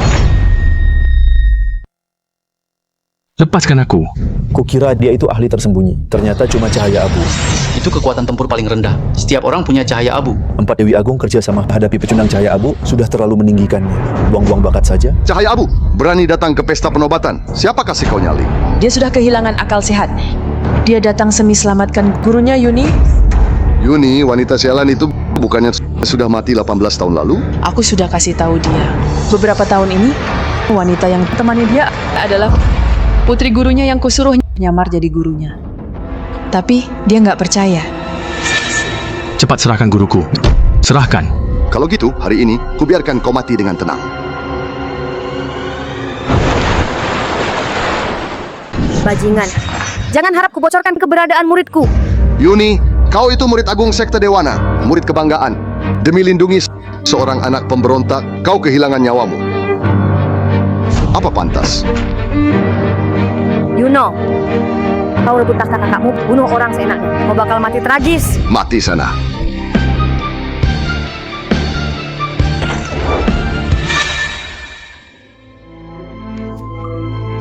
D: Lepaskan aku.
B: Kukira dia itu ahli tersembunyi. Ternyata cuma cahaya abu.
F: Itu kekuatan tempur paling rendah. Setiap orang punya cahaya abu.
B: 4 Dewi Agung kerja sama hadapi pecundang cahaya abu sudah terlalu meninggikannya. Buang-buang bakat saja.
I: Cahaya abu, berani datang ke pesta penobatan. Siapa kasih kau nyali?
A: Dia sudah kehilangan akal sehat. Dia datang semi selamatkan gurunya Yuni.
I: Yuni, wanita sialan itu bukannya sudah mati 18 tahun lalu?
A: Aku sudah kasih tahu dia. Beberapa tahun ini, wanita yang temani dia adalah putri gurunya yang kusuruh nyamar jadi gurunya. Tapi dia nggak percaya.
D: Cepat serahkan guruku. Serahkan.
I: Kalau gitu, hari ini, kubiarkan kau mati dengan tenang.
C: Bajingan, jangan harap kubocorkan keberadaan muridku.
I: Yuni, kau itu murid agung Sekte Dewana, murid kebanggaan. Demi lindungi seorang anak pemberontak, kau kehilangan nyawamu. Apa pantas?
C: Yuno, kau rebut takhta kakakmu, bunuh orang seenaknya. Kau bakal mati tragis.
I: Mati sana.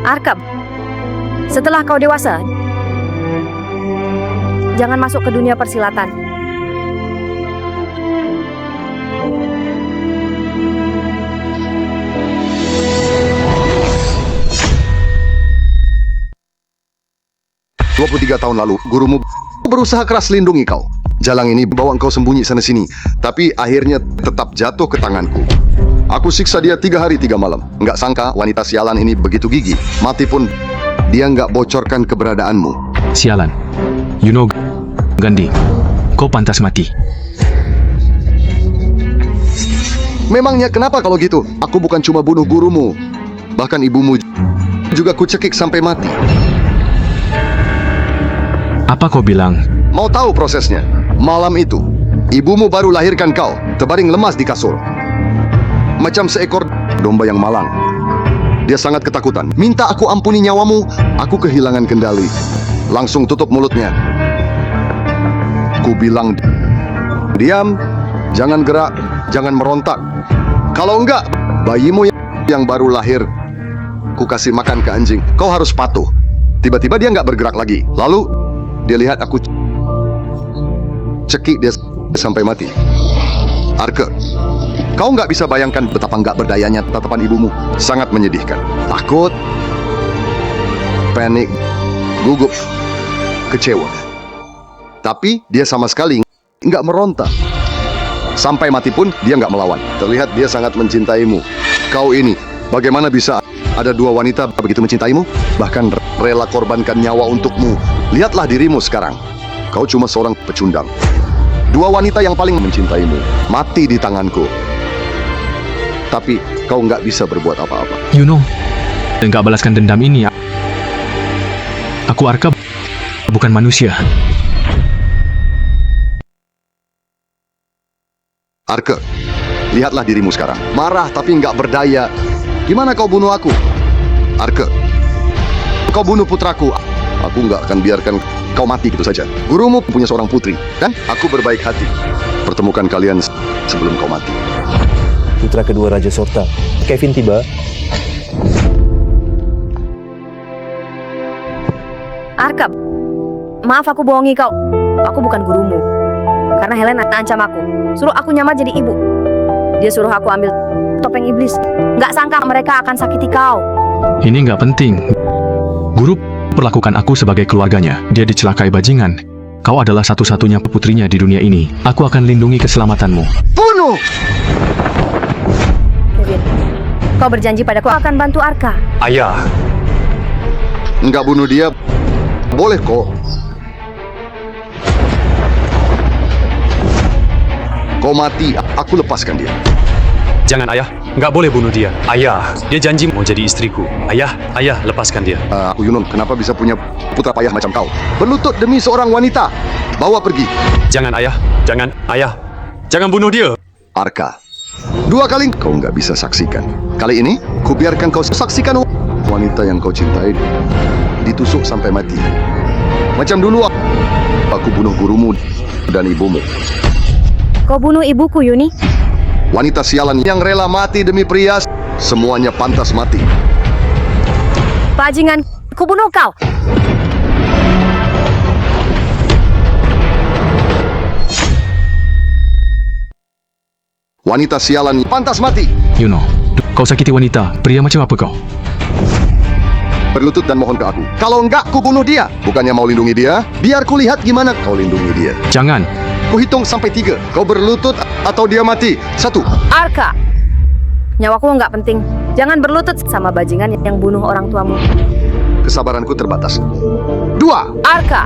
C: Arkam, setelah kau dewasa, jangan masuk ke dunia persilatan.
I: Tahun lalu, gurumu berusaha keras lindungi kau. Jalang ini bawa engkau sembunyi sana-sini, tapi akhirnya tetap jatuh ke tanganku. Aku siksa dia 3 hari 3 malam. Nggak sangka wanita sialan ini begitu gigih. Mati pun dia nggak bocorkan keberadaanmu.
D: Sialan. Yuno Gandhi, kau pantas mati.
I: Memangnya kenapa kalau gitu? Aku bukan cuma bunuh gurumu, bahkan ibumu juga kucekik sampai mati.
D: Apa kau bilang?
I: Mau tahu prosesnya? Malam itu, ibumu baru lahirkan kau, terbaring lemas di kasur. Macam seekor domba yang malang. Dia sangat ketakutan. Minta aku ampuni nyawamu, aku kehilangan kendali. Langsung tutup mulutnya. Ku bilang, diam, jangan gerak, jangan merontak. Kalau enggak, bayimu yang baru lahir, ku kasih makan ke anjing. Kau harus patuh. Tiba-tiba dia nggak bergerak lagi. Lalu, dia lihat aku cekik dia sampai mati. Arke, kau nggak bisa bayangkan betapa nggak berdayanya tatapan ibumu. Sangat menyedihkan. Takut, panik, gugup, kecewa. Tapi dia sama sekali nggak meronta. Sampai mati pun dia nggak melawan. Terlihat dia sangat mencintaimu. Kau ini, bagaimana bisa ada 2 wanita begitu mencintaimu? Bahkan rela korbankan nyawa untukmu. Lihatlah dirimu sekarang. Kau cuma seorang pecundang. 2 wanita yang paling mencintaimu mati di tanganku. Tapi kau nggak bisa berbuat apa-apa.
D: Yuno, nggak balaskan dendam ini. Aku Arka, bukan manusia.
I: Arke, lihatlah dirimu sekarang. Marah tapi nggak berdaya. Gimana kau bunuh aku? Arke, kau bunuh putraku. Aku nggak akan biarkan kau mati gitu saja. Gurumu punya seorang putri, kan? Aku berbaik hati pertemukan kalian sebelum kau mati.
B: Putra kedua Raja Sorta, Kevin tiba.
C: Arkam, maaf aku bohongi kau. Aku bukan gurumu. Karena Helen ancam aku. Suruh aku nyamar jadi ibu. Dia suruh aku ambil topeng iblis. Nggak sangka mereka akan sakiti kau.
D: Ini nggak penting. Guru perlakukan aku sebagai keluarganya. Dia dicelakai bajingan. Kau adalah satu-satunya putrinya di dunia ini. Aku akan lindungi keselamatanmu.
I: Bunuh!
C: Kevin, kau berjanji padaku akan bantu Arka.
H: Ayah,
I: Nggak bunuh dia, boleh kok. Kau mati, aku lepaskan dia.
H: jangan ayah. Nggak boleh bunuh dia. Ayah, dia janji mau jadi istriku. Ayah, lepaskan dia.
I: Aku Yunon, kenapa bisa punya putra payah macam kau? Berlutut demi seorang wanita. Bawa pergi.
H: Jangan ayah, jangan ayah. Jangan bunuh dia.
I: Arka, 2 kali kau nggak bisa saksikan. Kali ini, ku biarkan kau saksikan wanita yang kau cintai ditusuk sampai mati. Macam dulu aku bunuh gurumu dan ibumu.
C: Kau bunuh ibuku, Yuni.
I: Wanita sialan yang rela mati demi pria, semuanya pantas mati.
C: Bajingan, ku bunuh kau.
I: Wanita sialan pantas mati.
D: Yuno, kau sakiti wanita. Pria macam apa kau?
I: Berlutut dan mohon ke aku. Kalau enggak, ku bunuh dia. Bukannya mau lindungi dia, biar ku lihat gimana kau lindungi dia.
D: Jangan.
I: Ku hitung sampai 3. Kau berlutut atau dia mati. 1.
C: Arka, nyawaku nggak penting. Jangan berlutut sama bajingan yang bunuh orang tuamu.
I: Kesabaranku terbatas. 2.
C: Arka,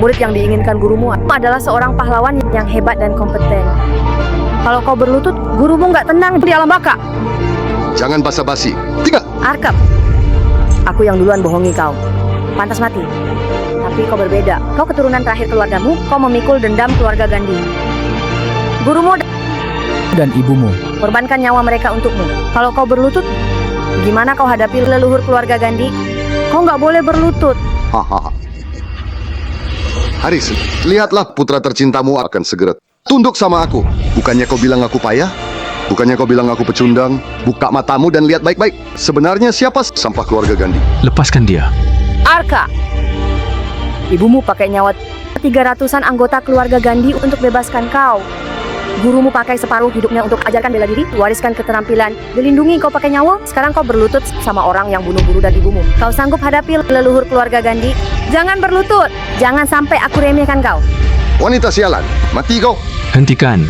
C: murid yang diinginkan gurumu adalah seorang pahlawan yang hebat dan kompeten. Kalau kau berlutut, gurumu nggak tenang di alam baka.
I: Jangan basa-basi. 3.
C: Arka, aku yang duluan bohongi kau. Pantas mati. Tapi kau berbeda. Kau keturunan terakhir keluargamu, kau memikul dendam keluarga Gandhi. Gurumu
G: dan ibumu.
C: Korbankan nyawa mereka untukmu. Kalau kau berlutut, gimana kau hadapi leluhur keluarga Gandhi? Kau nggak boleh berlutut.
I: Hahaha. Haris, lihatlah putra tercintamu akan segera tunduk sama aku. Bukannya kau bilang aku payah? Bukannya kau bilang aku pecundang? Buka matamu dan lihat baik-baik. Sebenarnya siapa sampah keluarga Gandhi?
D: Lepaskan dia.
C: Arka, ibumu pakai nyawa 300-an anggota keluarga Gandhi untuk bebaskan kau. Gurumu pakai separuh hidupnya untuk ajarkan bela diri, wariskan keterampilan, dilindungi kau pakai nyawa. Sekarang kau berlutut sama orang yang bunuh guru dan ibumu. Kau sanggup hadapi leluhur keluarga Gandhi? Jangan berlutut. Jangan sampai aku remehkan kau.
I: Wanita sialan, mati kau.
D: Hentikan.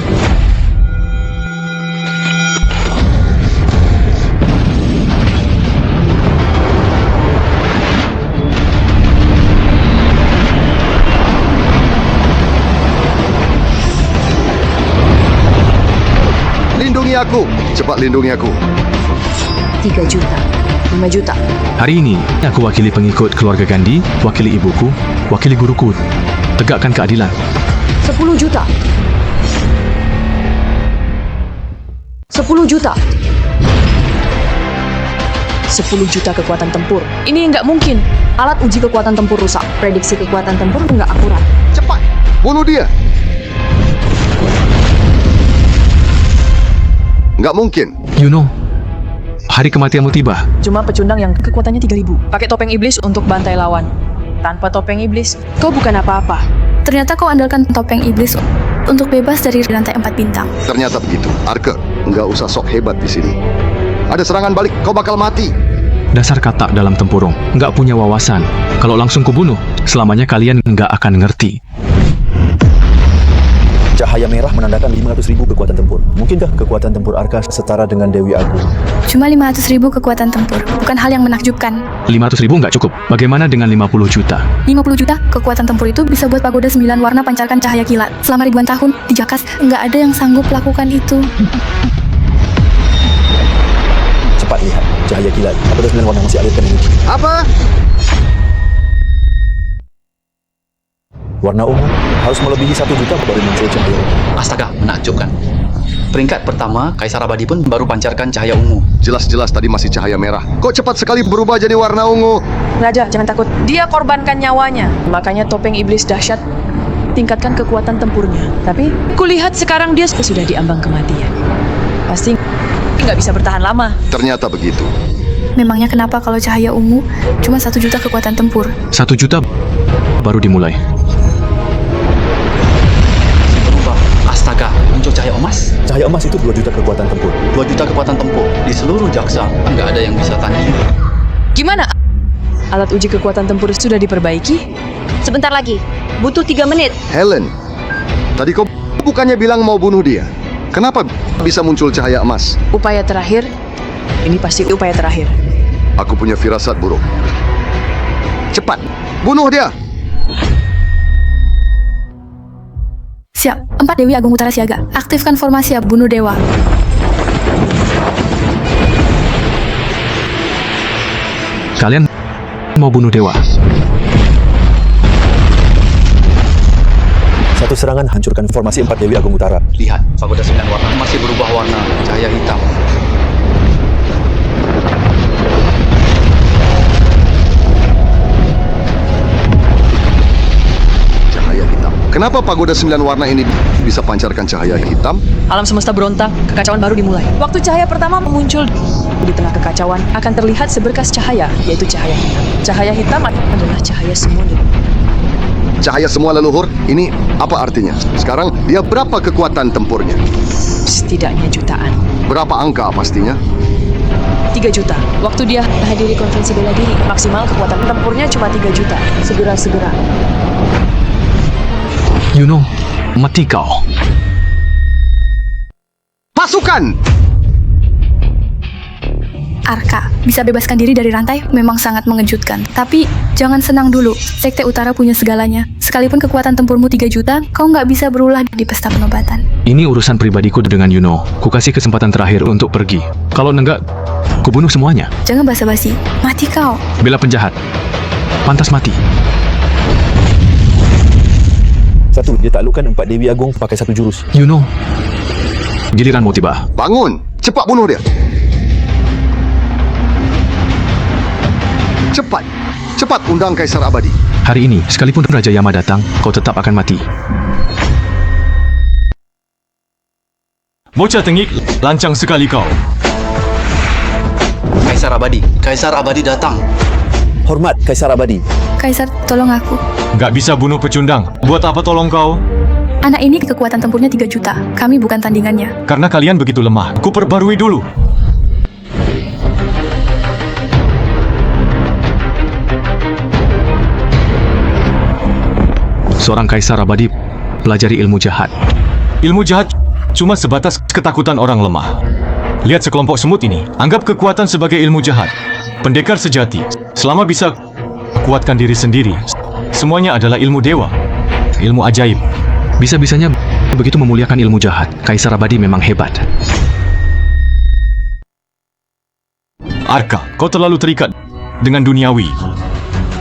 I: Lindungi aku, cepat lindungi aku.
A: 3 juta, 5 juta.
D: Hari ini, aku wakili pengikut keluarga Gandhi, wakili ibuku, wakili guruku. Tegakkan keadilan.
A: 10 juta. 10 juta. 10 juta kekuatan tempur. Ini nggak mungkin. Alat uji kekuatan tempur rusak. Prediksi kekuatan tempur nggak akurat.
I: Cepat, bunuh dia. Nggak mungkin.
D: Yuno, hari kematianmu tiba.
A: Cuma pecundang yang kekuatannya 3000. Pakai topeng iblis untuk bantai lawan. Tanpa topeng iblis, kau bukan apa-apa.
E: Ternyata kau andalkan topeng iblis untuk bebas dari rantai 4 bintang.
I: Ternyata begitu. Arke, nggak usah sok hebat di sini. Ada serangan balik, kau bakal mati.
D: Dasar katak dalam tempurung, nggak punya wawasan. Kalau langsung kubunuh, selamanya kalian nggak akan ngerti.
B: Cahaya merah menandakan 500.000 kekuatan tempur. Mungkinkah kekuatan tempur Arka setara dengan Dewi Agung?
E: Cuma 500.000 kekuatan tempur, bukan hal yang menakjubkan.
D: 500.000 nggak cukup. Bagaimana dengan 50 juta?
E: 50 juta kekuatan tempur itu bisa buat pagoda 9 warna pancarkan cahaya kilat. Selama ribuan tahun, di Jakas, nggak ada yang sanggup lakukan itu.
B: Cepat lihat, cahaya kilat. Pagoda 9 warna masih alirkan ini.
I: Apa?
B: Warna ungu harus melebihi 1 juta baru muncul cahaya.
F: Astaga, menakjubkan. Peringkat pertama, Kaisar Abadi pun baru pancarkan cahaya ungu.
I: Jelas-jelas tadi masih cahaya merah. Kok cepat sekali berubah jadi warna ungu?
A: Raja, jangan takut. Dia korbankan nyawanya. Makanya topeng iblis dahsyat tingkatkan kekuatan tempurnya. Tapi kulihat sekarang dia sudah diambang kematian. Pasti nggak bisa bertahan lama.
I: Ternyata begitu.
E: Memangnya kenapa kalau cahaya ungu cuma 1 juta kekuatan tempur?
D: 1 juta baru dimulai.
F: Berubah. Astaga, muncul cahaya emas.
B: Cahaya emas itu 2 juta kekuatan tempur.
F: 2 juta kekuatan tempur. Di seluruh jaksa, nggak ada yang bisa tanding.
A: Gimana? Alat uji kekuatan tempur sudah diperbaiki?
C: Sebentar lagi. Butuh 3 menit.
I: Helen, tadi kau bukannya bilang mau bunuh dia? Kenapa bisa muncul cahaya emas?
A: Upaya terakhir. Ini pasti upaya terakhir.
I: Aku punya firasat buruk. Cepat, bunuh dia!
E: Siap, 4 Dewi Agung Utara siaga. Aktifkan formasi bunuh dewa.
D: Kalian mau bunuh dewa?
B: Satu serangan hancurkan formasi 4 Dewi Agung Utara.
F: Lihat, pagoda 9 warna masih berubah warna cahaya hitam.
I: Cahaya hitam. Kenapa pagoda 9 warna ini bisa pancarkan cahaya hitam?
A: Alam semesta berontak, kekacauan baru dimulai. Waktu cahaya pertama muncul di tengah kekacauan akan terlihat seberkas cahaya, yaitu cahaya hitam. Cahaya hitam adalah cahaya semua leluhur.
I: Cahaya semua leluhur, ini apa artinya? Sekarang dia berapa kekuatan tempurnya?
A: Setidaknya jutaan.
I: Berapa angka pastinya?
A: 3 juta. Waktu dia hadiri konferensi bela diri, maksimal kekuatan tempurnya cuma 3 juta. Segera-segera.
D: Yuno, mati kau.
I: Pasukan!
E: Arka, bisa bebaskan diri dari rantai memang sangat mengejutkan. Tapi, jangan senang dulu. Sekte Utara punya segalanya. Sekalipun kekuatan tempurmu 3 juta, kau nggak bisa berulah di pesta penobatan.
D: Ini urusan pribadiku dengan Yuno. Ku kasih kesempatan terakhir untuk pergi. Kalau enggak, ku bunuh semuanya.
E: Jangan basa-basi. Mati kau.
D: Bela penjahat. Pantas mati.
B: 1. Dia taklukkan 4 Dewi Agung pakai 1 jurus.
D: Yuno, giliranmu tiba.
I: Bangun! Cepat bunuh dia! Cepat! Cepat undang Kaisar Abadi.
D: Hari ini, sekalipun Raja Yama datang, kau tetap akan mati.
H: Bocah tengik, lancang sekali kau.
F: Kaisar Abadi datang.
B: Hormat Kaisar Abadi.
E: Kaisar, tolong aku.
H: Gak bisa bunuh pecundang. Buat apa tolong kau?
E: Anak ini kekuatan tempurnya 3 juta. Kami bukan tandingannya.
H: Karena kalian begitu lemah. Ku perbarui dulu.
D: Seorang Kaisar Abadi pelajari ilmu jahat.
H: Ilmu jahat cuma sebatas ketakutan orang lemah. Lihat sekelompok semut ini. Anggap kekuatan sebagai ilmu jahat. Pendekar sejati. Selama bisa kuatkan diri sendiri, semuanya adalah ilmu dewa. Ilmu ajaib.
D: Bisa-bisanya begitu memuliakan ilmu jahat. Kaisar Abadi memang hebat.
H: Arka, kau terlalu terikat dengan duniawi.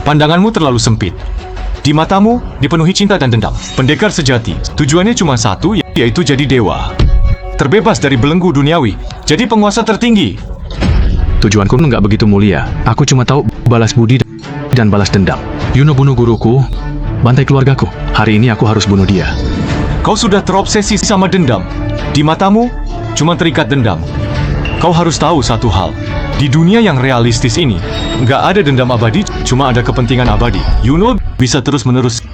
H: Pandanganmu terlalu sempit. Di matamu dipenuhi cinta dan dendam. Pendekar sejati, tujuannya cuma satu, yaitu jadi dewa. Terbebas dari belenggu duniawi, jadi penguasa tertinggi.
D: Tujuanku nggak begitu mulia. Aku cuma tahu balas budi dan balas dendam. Yuno bunuh guruku, bantai keluargaku. Hari ini aku harus bunuh dia.
H: Kau sudah terobsesi sama dendam. Di matamu cuma terikat dendam. Kau harus tahu satu hal. Di dunia yang realistis ini, nggak ada dendam abadi, cuma ada kepentingan abadi. Yuno bisa terus-menerus.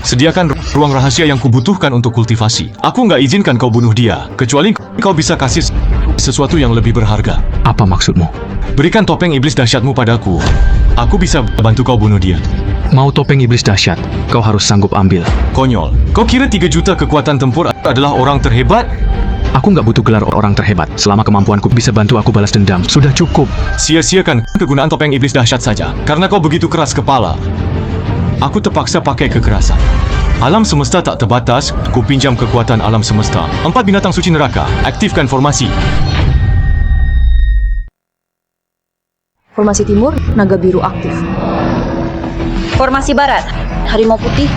H: Sediakan ruang rahasia yang kubutuhkan untuk kultivasi. Aku nggak izinkan kau bunuh dia, kecuali kau bisa kasih sesuatu yang lebih berharga.
D: Apa maksudmu?
H: Berikan topeng iblis dahsyatmu padaku. Aku bisa bantu kau bunuh dia.
D: Mau topeng iblis dahsyat, kau harus sanggup ambil.
H: Konyol. Kau kira 3 juta kekuatan tempur adalah orang terhebat?
D: Aku nggak butuh gelar orang terhebat. Selama kemampuanku bisa bantu aku balas dendam, sudah cukup.
H: Sia-siakan kegunaan topeng iblis dahsyat saja. Karena kau begitu keras kepala, aku terpaksa pakai kekerasan. Alam semesta tak terbatas, ku pinjam kekuatan alam semesta. 4 binatang suci neraka, aktifkan formasi.
A: Formasi timur, naga biru aktif.
C: Formasi barat, harimau putih.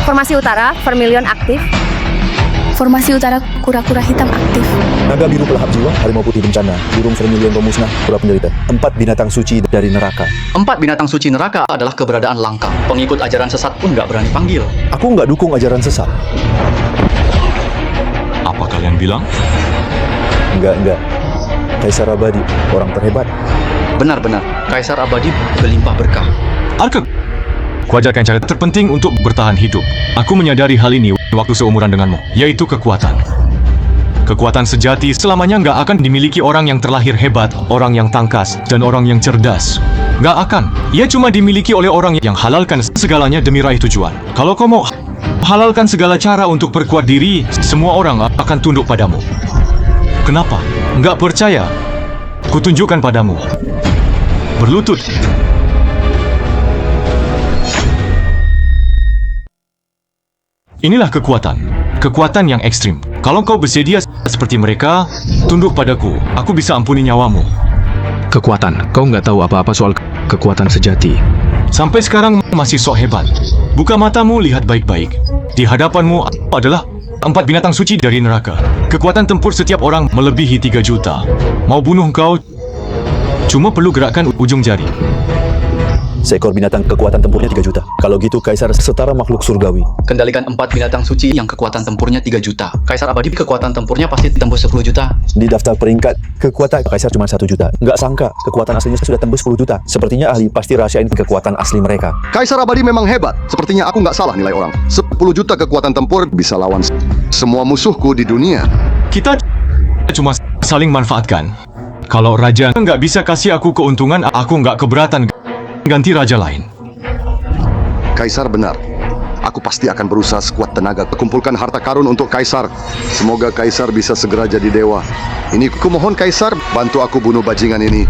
C: Formasi utara, vermilion aktif.
E: Formasi utara, kura-kura hitam aktif.
B: Naga biru pelahap jiwa, harimau putih bencana, burung vermilion pemusnah, kura penderita. 4 binatang suci dari neraka.
F: 4 binatang suci neraka adalah keberadaan langka. Pengikut ajaran sesat pun nggak berani panggil.
B: Aku nggak dukung ajaran sesat.
H: Apa kalian bilang?
B: Enggak. Kaisar Abadi, orang terhebat.
F: Benar-benar, Kaisar Abadi berlimpah berkah.
H: Arka, kuajarkan cara terpenting untuk bertahan hidup. Aku menyadari hal ini waktu seumuran denganmu, yaitu kekuatan. Kekuatan sejati selamanya nggak akan dimiliki orang yang terlahir hebat, orang yang tangkas, dan orang yang cerdas. Nggak akan. Ia cuma dimiliki oleh orang yang halalkan segalanya demi raih tujuan. Kalau kau mau halalkan segala cara untuk perkuat diri, semua orang akan tunduk padamu. Kenapa? Nggak percaya? Kutunjukkan padamu. Berlutut. Inilah kekuatan. Kekuatan yang ekstrim. Kalau kau bersedia seperti mereka, tunduk padaku. Aku bisa ampuni nyawamu.
D: Kekuatan, kau nggak tahu apa-apa soal kekuatan sejati.
H: Sampai sekarang masih sok hebat. Buka matamu, lihat baik-baik. Di hadapanmu adalah 4 binatang suci dari neraka. Kekuatan tempur setiap orang melebihi 3 juta. Mau bunuh kau, cuma perlu gerakkan ujung jari.
B: Seekor binatang kekuatan tempurnya 3 juta. Kalau gitu Kaisar setara makhluk surgawi.
F: Kendalikan 4 binatang suci yang kekuatan tempurnya 3 juta. Kaisar Abadi kekuatan tempurnya pasti tembus 10 juta.
B: Di daftar peringkat, kekuatan Kaisar cuma 1 juta. Nggak sangka, kekuatan aslinya sudah tembus 10 juta. Sepertinya ahli pasti rahasiain kekuatan asli mereka.
I: Kaisar Abadi memang hebat. Sepertinya aku nggak salah nilai orang. 10 juta kekuatan tempur bisa lawan semua musuhku di dunia.
H: Kita cuma saling manfaatkan. Kalau raja nggak bisa kasih aku keuntungan, aku nggak keberatan ganti raja lain.
I: Kaisar benar. Aku pasti akan berusaha sekuat tenaga kumpulkan harta karun untuk Kaisar. Semoga Kaisar bisa segera jadi dewa. Ini kumohon Kaisar, bantu aku bunuh bajingan ini.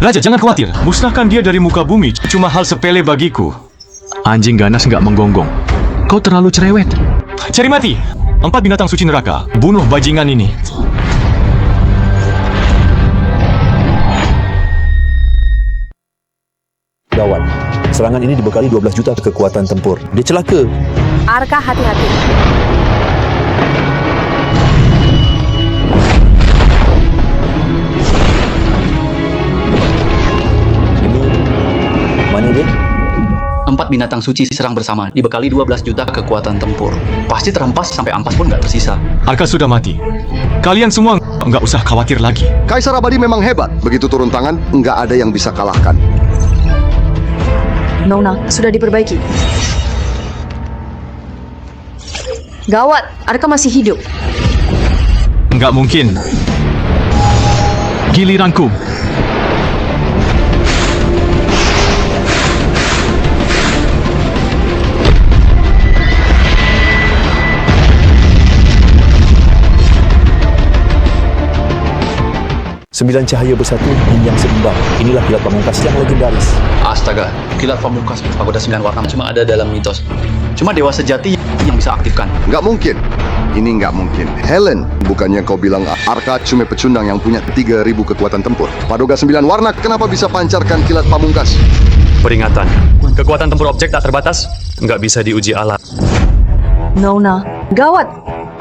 H: Raja, jangan khawatir. Musnahkan dia dari muka bumi. Cuma hal sepele bagiku.
D: Anjing ganas nggak menggonggong. Kau terlalu cerewet.
H: Cari mati. 4 binatang suci neraka. Bunuh bajingan ini.
B: Gawat. Serangan ini dibekali 12 juta kekuatan tempur. Dia celaka.
C: Arka, hati-hati.
F: binatang suci serang bersama, dibekali 12 juta kekuatan tempur. Pasti terhempas sampai ampas pun nggak tersisa.
D: Arka sudah mati. Kalian semua nggak usah khawatir lagi.
I: Kaisar Abadi memang hebat. Begitu turun tangan, nggak ada yang bisa kalahkan.
A: Nona, sudah diperbaiki. Gawat, Arka masih hidup.
D: Nggak mungkin. Giliranku.
B: Sembilan cahaya bersatu yang seimbang. Inilah kilat pamungkas yang legendaris.
F: Astaga, kilat pamungkas pagoda 9 warna cuma ada dalam mitos. Cuma dewa sejati yang bisa aktifkan.
I: Nggak mungkin. Ini nggak mungkin. Helen, bukannya kau bilang Arka cuma pecundang yang punya 3.000 kekuatan tempur? Pagoda 9 warna kenapa bisa pancarkan kilat pamungkas?
H: Peringatan, kekuatan tempur objek tak terbatas, nggak bisa diuji alat.
A: Nona, gawat.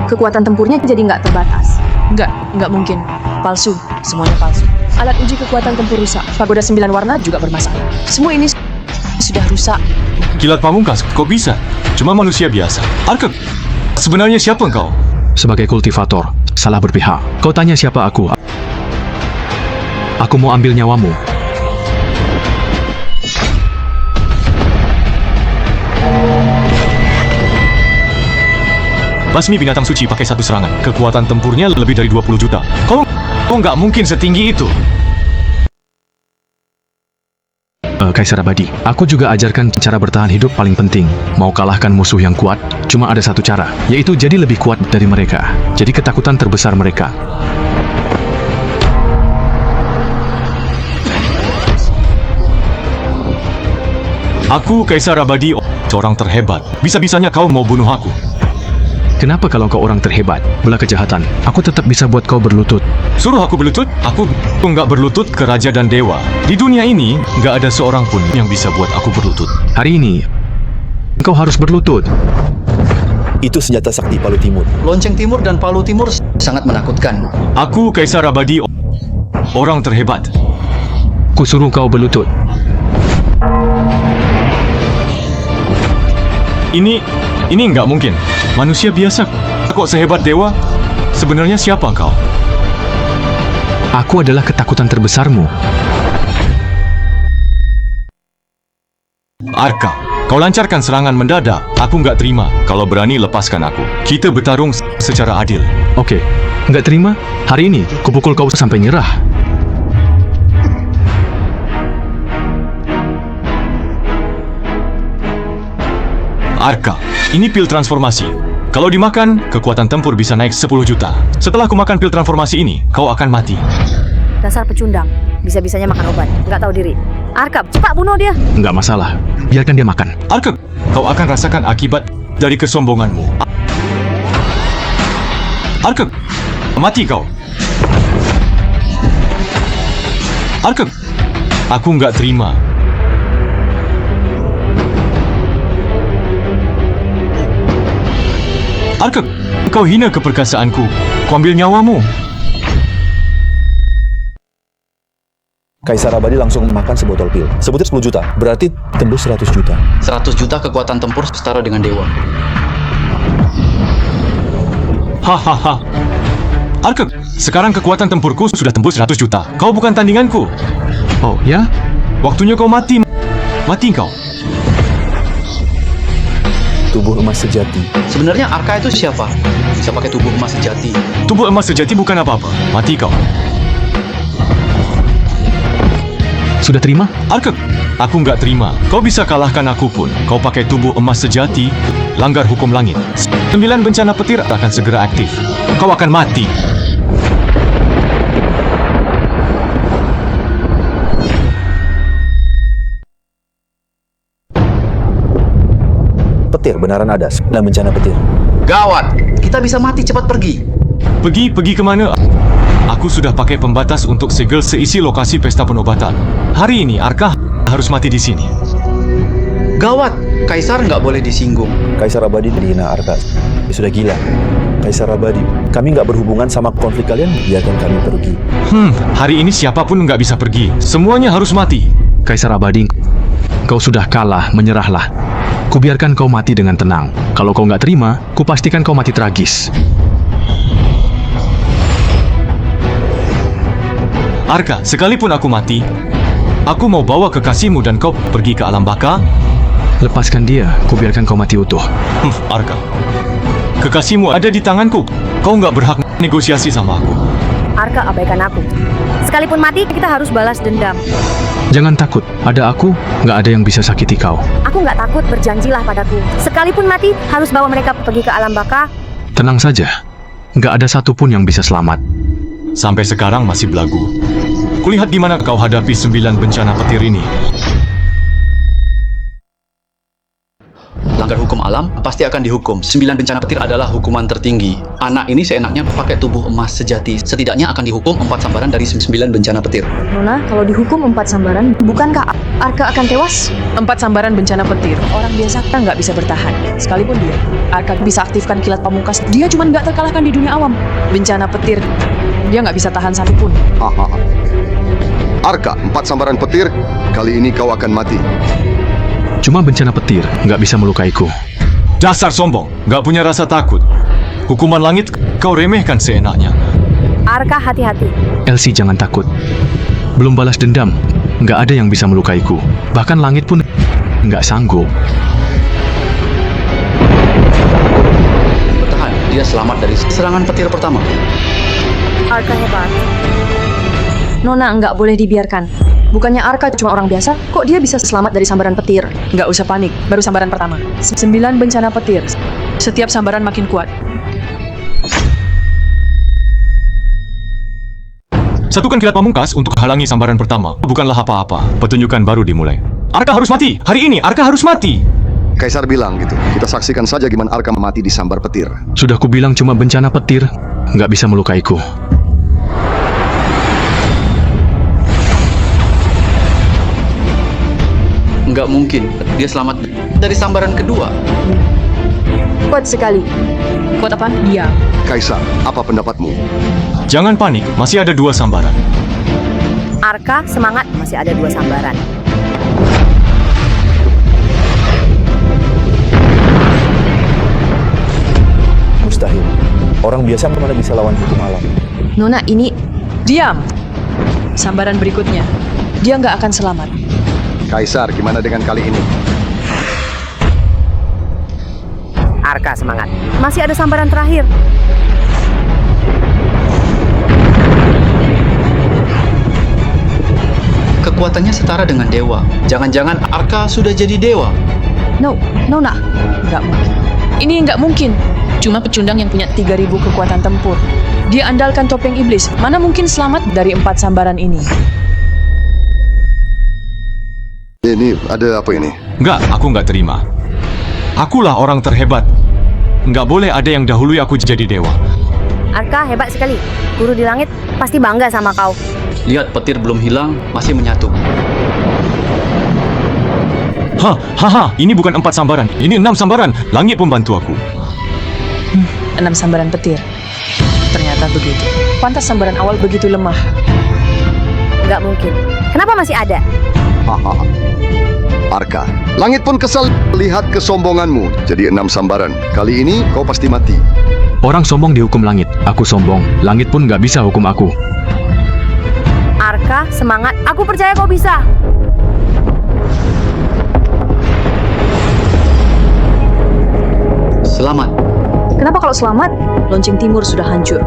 A: Kekuatan tempurnya jadi nggak terbatas. Nggak mungkin. Palsu, semuanya palsu. Alat uji kekuatan tempur rusak. Pagoda 9 warna juga bermasalah. Semua ini sudah rusak.
D: Kilat pamungkas, kok bisa? Cuma manusia biasa. Arka, sebenarnya siapa engkau? Sebagai kultivator, salah berpihak. Kau tanya siapa aku? Aku mau ambil nyawamu. Basmi binatang suci pakai satu serangan. Kekuatan tempurnya lebih dari 20 juta. Kau nggak mungkin setinggi itu. Kaisar Abadi, aku juga ajarkan cara bertahan hidup paling penting. Mau kalahkan musuh yang kuat, cuma ada satu cara, yaitu jadi lebih kuat dari mereka. Jadi ketakutan terbesar mereka. Aku Kaisar Abadi, seorang terhebat. Bisa-bisanya kau mau bunuh aku. Kenapa kalau kau orang terhebat, belah kejahatan, aku tetap bisa buat kau berlutut? Suruh aku berlutut? Aku nggak berlutut ke raja dan dewa. Di dunia ini, nggak ada seorang pun yang bisa buat aku berlutut. Hari ini, kau harus berlutut.
B: Itu senjata sakti Palu Timur.
F: Lonceng timur dan palu timur sangat menakutkan.
D: Aku Kaisar Abadi, orang terhebat. Kusuruh kau berlutut. Ini nggak mungkin. Manusia biasa kok sehebat dewa? Sebenarnya siapa engkau? Aku adalah ketakutan terbesarmu. Arka, kau lancarkan serangan mendadak. Aku nggak terima. Kalau berani lepaskan aku. Kita bertarung secara adil. Oke, nggak terima? Hari ini, kupukul kau sampai nyerah. Arka, ini pil transformasi. Kalau dimakan, kekuatan tempur bisa naik 10 juta. Setelah aku makan pil transformasi ini, kau akan mati.
C: Dasar pecundang, bisa-bisanya makan obat, nggak tahu diri. Arka, cepat bunuh dia.
D: Nggak masalah, biarkan dia makan. Arka, kau akan rasakan akibat dari kesombonganmu. Arka, mati kau. Arka, aku nggak terima. Arka, kau hina keperkasaanku. Kau ambil nyawamu.
B: Kaisar Abadi langsung makan sebotol pil. Sebutir 10 juta, berarti tembus 100 juta.
F: 100 juta kekuatan tempur setara dengan dewa.
D: Hahaha. Arka, sekarang kekuatan tempurku sudah tembus 100 juta. Kau bukan tandinganku. Oh, ya? Waktunya kau mati. Mati kau.
B: Tubuh emas sejati.
F: Sebenarnya Arka itu siapa? Bisa pakai tubuh emas sejati.
D: Tubuh emas sejati bukan apa-apa. Mati kau. Sudah terima? Arka, aku nggak terima. Kau bisa kalahkan aku pun. Kau pakai tubuh emas sejati, langgar hukum langit. 9 bencana petir akan segera aktif. Kau akan mati.
B: Petir benaran ada, 9 bencana petir.
F: Gawat, kita bisa mati, cepat pergi.
D: Pergi kemana? Aku sudah pakai pembatas untuk segel seisi lokasi pesta penobatan. Hari ini Arka harus mati di sini.
F: Gawat, Kaisar nggak boleh disinggung.
B: Kaisar Abadi dihina Arka. Sudah gila. Kaisar Abadi, kami nggak berhubungan sama konflik kalian, biarkan kami pergi.
D: Hari ini siapapun nggak bisa pergi. Semuanya harus mati. Kaisar Abadi, Kau sudah kalah, menyerahlah. Kubiarkan kau mati dengan tenang. Kalau kau nggak terima, kupastikan kau mati tragis.
J: Arka, sekalipun aku mati, aku mau bawa kekasihmu dan kau pergi ke alam baka.
D: Lepaskan dia, kubiarkan kau mati utuh.
J: Arka, kekasihmu ada di tanganku. Kau nggak berhak negosiasi sama aku.
C: Arka, abaikan aku. Sekalipun mati, kita harus balas dendam.
D: Jangan takut, ada aku, nggak ada yang bisa sakiti kau.
C: Aku nggak takut, berjanjilah padaku. Sekalipun mati, harus bawa mereka pergi ke alam baka.
D: Tenang saja, nggak ada satupun yang bisa selamat.
J: Sampai sekarang masih belagu. Kulihat di mana kau hadapi 9 bencana petir ini.
F: Langgar hukum alam pasti akan dihukum. 9 bencana petir adalah hukuman tertinggi. Anak ini seenaknya pakai tubuh emas sejati. Setidaknya akan dihukum 4 sambaran dari 9 bencana petir.
A: Nona, kalau dihukum 4 sambaran, bukankah Arka akan tewas? 4 sambaran bencana petir. Orang biasa kan nggak bisa bertahan. Sekalipun dia, Arka bisa aktifkan kilat pamungkas. Dia cuma nggak terkalahkan di dunia awam. Bencana petir, dia nggak bisa tahan satupun.
I: Arka, 4 sambaran petir, kali ini kau akan mati.
D: Cuma bencana petir, nggak bisa melukaiku.
J: Dasar sombong, nggak punya rasa takut. Hukuman langit kau remehkan seenaknya.
C: Arka, hati-hati.
D: Elsie, jangan takut. Belum balas dendam, nggak ada yang bisa melukaiku. Bahkan langit pun nggak sanggup.
F: Bertahan, dia selamat dari serangan petir pertama.
C: Arka hebat.
A: Nona, nggak boleh dibiarkan. Bukannya Arka cuma orang biasa, kok dia bisa selamat dari sambaran petir? Nggak usah panik, baru sambaran pertama. 9 bencana petir. Setiap sambaran makin kuat.
J: Satukan kilat pamungkas untuk halangi sambaran pertama. Bukanlah apa-apa. Pertunjukan baru dimulai. Arka harus mati! Hari ini Arka harus mati!
I: Kaisar bilang gitu. Kita saksikan saja gimana Arka mati di sambar petir.
D: Sudah kubilang cuma bencana petir, nggak bisa melukaiku.
F: Nggak mungkin, dia selamat dari sambaran kedua.
A: Kuat sekali. Kuat apa? Dia.
I: Kaisar, apa pendapatmu?
J: Jangan panik, masih ada 2 sambaran.
C: Arka, semangat. Masih ada 2 sambaran.
B: Mustahil. Orang biasa mana bisa lawan hukum alam.
A: Nona, ini... Diam! Sambaran berikutnya. Dia nggak akan selamat.
I: Kaisar, gimana dengan kali ini?
C: Arka, semangat. Masih ada sambaran terakhir.
F: Kekuatannya setara dengan dewa. Jangan-jangan Arka sudah jadi dewa.
A: No, Nona. Nggak mungkin. Ini nggak mungkin. Cuma pecundang yang punya 3.000 kekuatan tempur. Dia andalkan topeng iblis. Mana mungkin selamat dari 4 sambaran ini?
I: Ini ada apa ini?
J: Enggak, aku nggak terima. Akulah orang terhebat. Nggak boleh ada yang dahului aku jadi dewa.
C: Arka, hebat sekali. Guru di langit pasti bangga sama kau.
F: Lihat, petir belum hilang, masih menyatu.
J: Ini bukan 4 sambaran, ini 6 sambaran. Langit pembantu aku.
A: 6 sambaran petir. Ternyata begitu. Pantas sambaran awal begitu lemah.
C: Nggak mungkin. Kenapa masih ada?
I: Arka, langit pun kesal lihat kesombonganmu. Jadi 6 sambaran. Kali ini kau pasti mati.
D: Orang sombong dihukum langit, aku sombong. Langit pun nggak bisa hukum aku.
C: Arka, semangat. Aku percaya kau bisa.
F: Selamat.
A: Kenapa kalau selamat? Lonceng timur sudah hancur.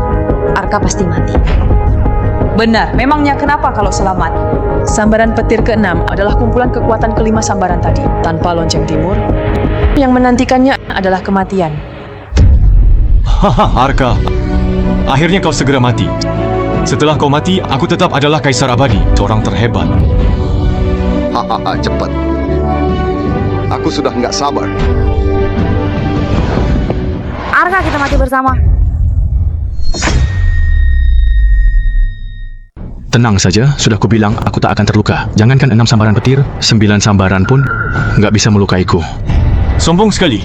A: Arka pasti mati. Benar, memangnya kenapa kalau selamat? Sambaran petir ke-6 adalah kumpulan kekuatan ke-5 sambaran tadi. Tanpa lonceng timur, yang menantikannya adalah kematian.
J: Arka. Akhirnya kau segera mati. Setelah kau mati, aku tetap adalah Kaisar Abadi, seorang terhebat.
I: Cepat. Aku sudah nggak sabar.
C: Arka, kita mati bersama.
D: Tenang saja, sudah kubilang aku tak akan terluka. Jangankan 6 sambaran petir, 9 sambaran pun nggak bisa melukaiku.
J: Sombong sekali.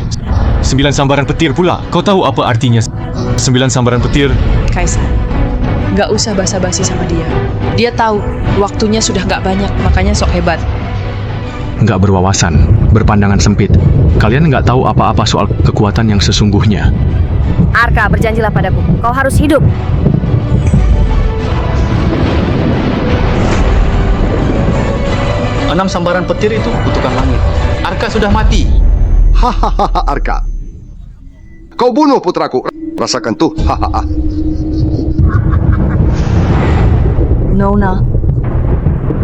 J: 9 sambaran petir pula. Kau tahu apa artinya 9 sambaran petir?
A: Kaisar, nggak usah basa-basi sama dia. Dia tahu waktunya sudah nggak banyak, makanya sok hebat.
D: nggak berwawasan, berpandangan sempit. Kalian nggak tahu apa-apa soal kekuatan yang sesungguhnya.
C: Arka, berjanjilah padaku. Kau harus hidup.
F: Enam sambaran petir itu kutukan langit. Arka sudah mati.
I: Hahaha, Arka. Kau bunuh putraku. Rasakan tuh. Hahaha.
A: Nona,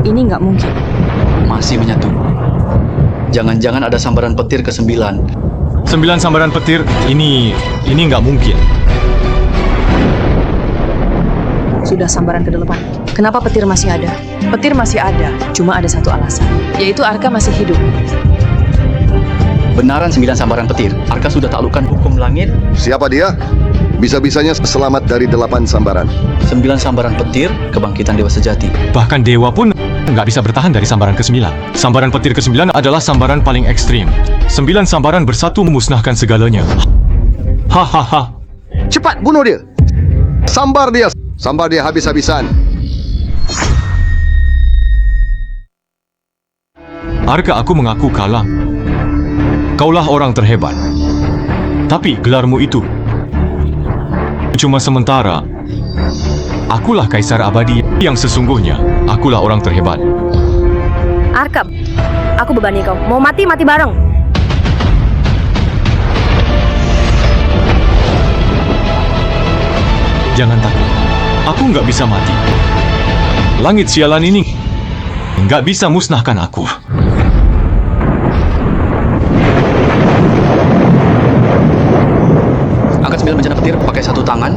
A: ini nggak mungkin.
F: Masih menyatu. Jangan-jangan ada sambaran petir ke-9.
J: 9 sambaran petir, ini nggak mungkin.
A: Sudah sambaran ke-8. Kenapa petir masih ada? Petir masih ada, cuma ada satu alasan, yaitu Arka masih hidup.
F: Benaran 9 sambaran petir. Arka sudah taklukkan hukum langit.
I: Siapa dia? Bisa-bisanya selamat dari 8 sambaran.
F: 9 sambaran petir, kebangkitan dewa sejati.
J: Bahkan dewa pun nggak bisa bertahan dari sambaran ke-9. Sambaran petir ke-9 adalah sambaran paling ekstrim. 9 sambaran bersatu memusnahkan segalanya. Hahaha.
I: Cepat bunuh dia. Sambar dia. Sambar dia habis-habisan.
J: Arka, aku mengaku kalah. Kaulah orang terhebat. Tapi gelarmu itu cuma sementara. Akulah Kaisar Abadi yang sesungguhnya. Akulah orang terhebat.
C: Arka, aku bebani kau. Mau mati, mati bareng.
J: Jangan takut. Aku nggak bisa mati. Langit sialan ini nggak bisa musnahkan aku.
F: Angkat 9 bencana petir pakai satu tangan.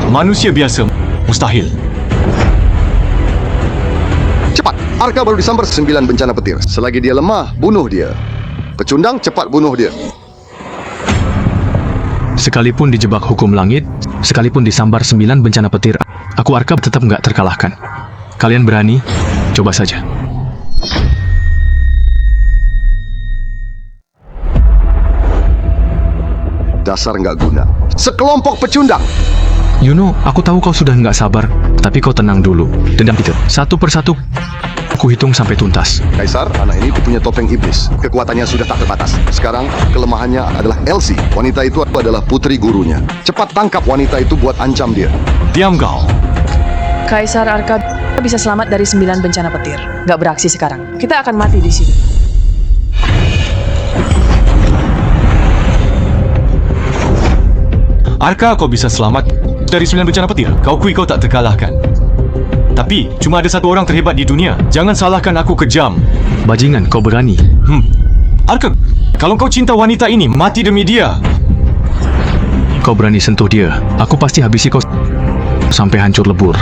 J: Manusia biasa mustahil.
I: Cepat. Arka baru disambar 9 bencana petir. Selagi dia lemah, bunuh dia. Pecundang, cepat bunuh dia.
D: Sekalipun dijebak hukum langit, sekalipun disambar 9 bencana petir, aku Arka tetap nggak terkalahkan. Kalian berani? Coba saja.
I: Dasar nggak guna. Sekelompok pecundang.
D: Yuno, aku tahu kau sudah nggak sabar, tapi kau tenang dulu. Dendam itu, satu persatu, aku hitung sampai tuntas.
I: Kaisar, anak ini punya topeng iblis. Kekuatannya sudah tak terbatas. Sekarang, kelemahannya adalah Elsie. Wanita itu adalah putri gurunya. Cepat tangkap wanita itu buat ancam dia.
J: Diam kau.
A: Kaisar Arka bisa selamat dari 9 bencana petir. Nggak beraksi sekarang. Kita akan mati di sini.
J: Arka, kau bisa selamat dari 9 bencana petir. Kau kui kau tak terkalahkan. Tapi, cuma ada satu orang terhebat di dunia. Jangan salahkan aku kejam.
D: Bajingan, kau berani.
J: Arka, kalau kau cinta wanita ini, mati demi dia.
D: Kau berani sentuh dia, aku pasti habisi kau sampai hancur lebur.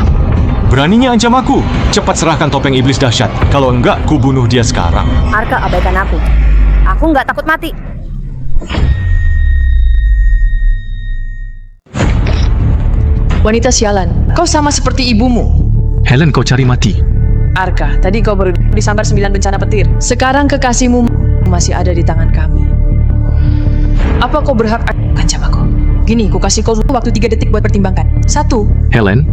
J: Beraninya ancam aku. Cepat serahkan topeng iblis dahsyat. Kalau enggak, ku bunuh dia sekarang.
C: Arka, abaikan aku. Aku nggak takut mati.
A: Wanita sialan, kau sama seperti ibumu.
D: Helen, kau cari mati.
A: Arka, tadi kau baru disambar 9 bencana petir. Sekarang kekasihmu masih ada di tangan kami. Apa kau berhak ancam aku? Gini, ku kasih kau waktu 3 detik buat pertimbangkan. 1.
D: Helen,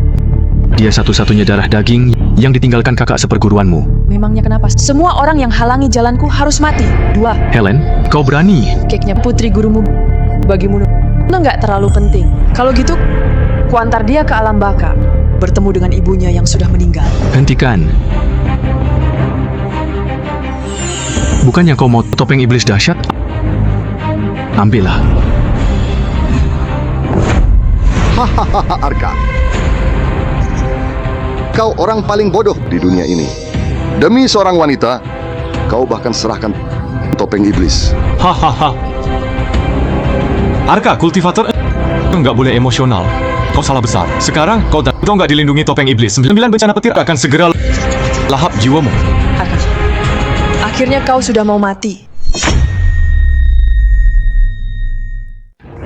D: dia satu-satunya darah daging yang ditinggalkan kakak seperguruanmu.
A: Memangnya kenapa? Semua orang yang halangi jalanku harus mati. 2.
D: Helen, kau berani.
A: Keknya putri gurumu bagimu nggak terlalu penting. Kalau gitu, ku antar dia ke alam baka, bertemu dengan ibunya yang sudah meninggal.
D: Hentikan. Bukannya kau mau topeng iblis dahsyat? Ambillah.
I: Hahaha, Arka. Kau orang paling bodoh di dunia ini. Demi seorang wanita, kau bahkan serahkan topeng iblis.
J: Hahaha. Arka, kultivator nggak boleh emosional. Kau salah besar. Sekarang kau nggak dilindungi topeng iblis. 9 bencana petir akan segera lahap jiwamu.
A: Arka, akhirnya kau sudah mau mati.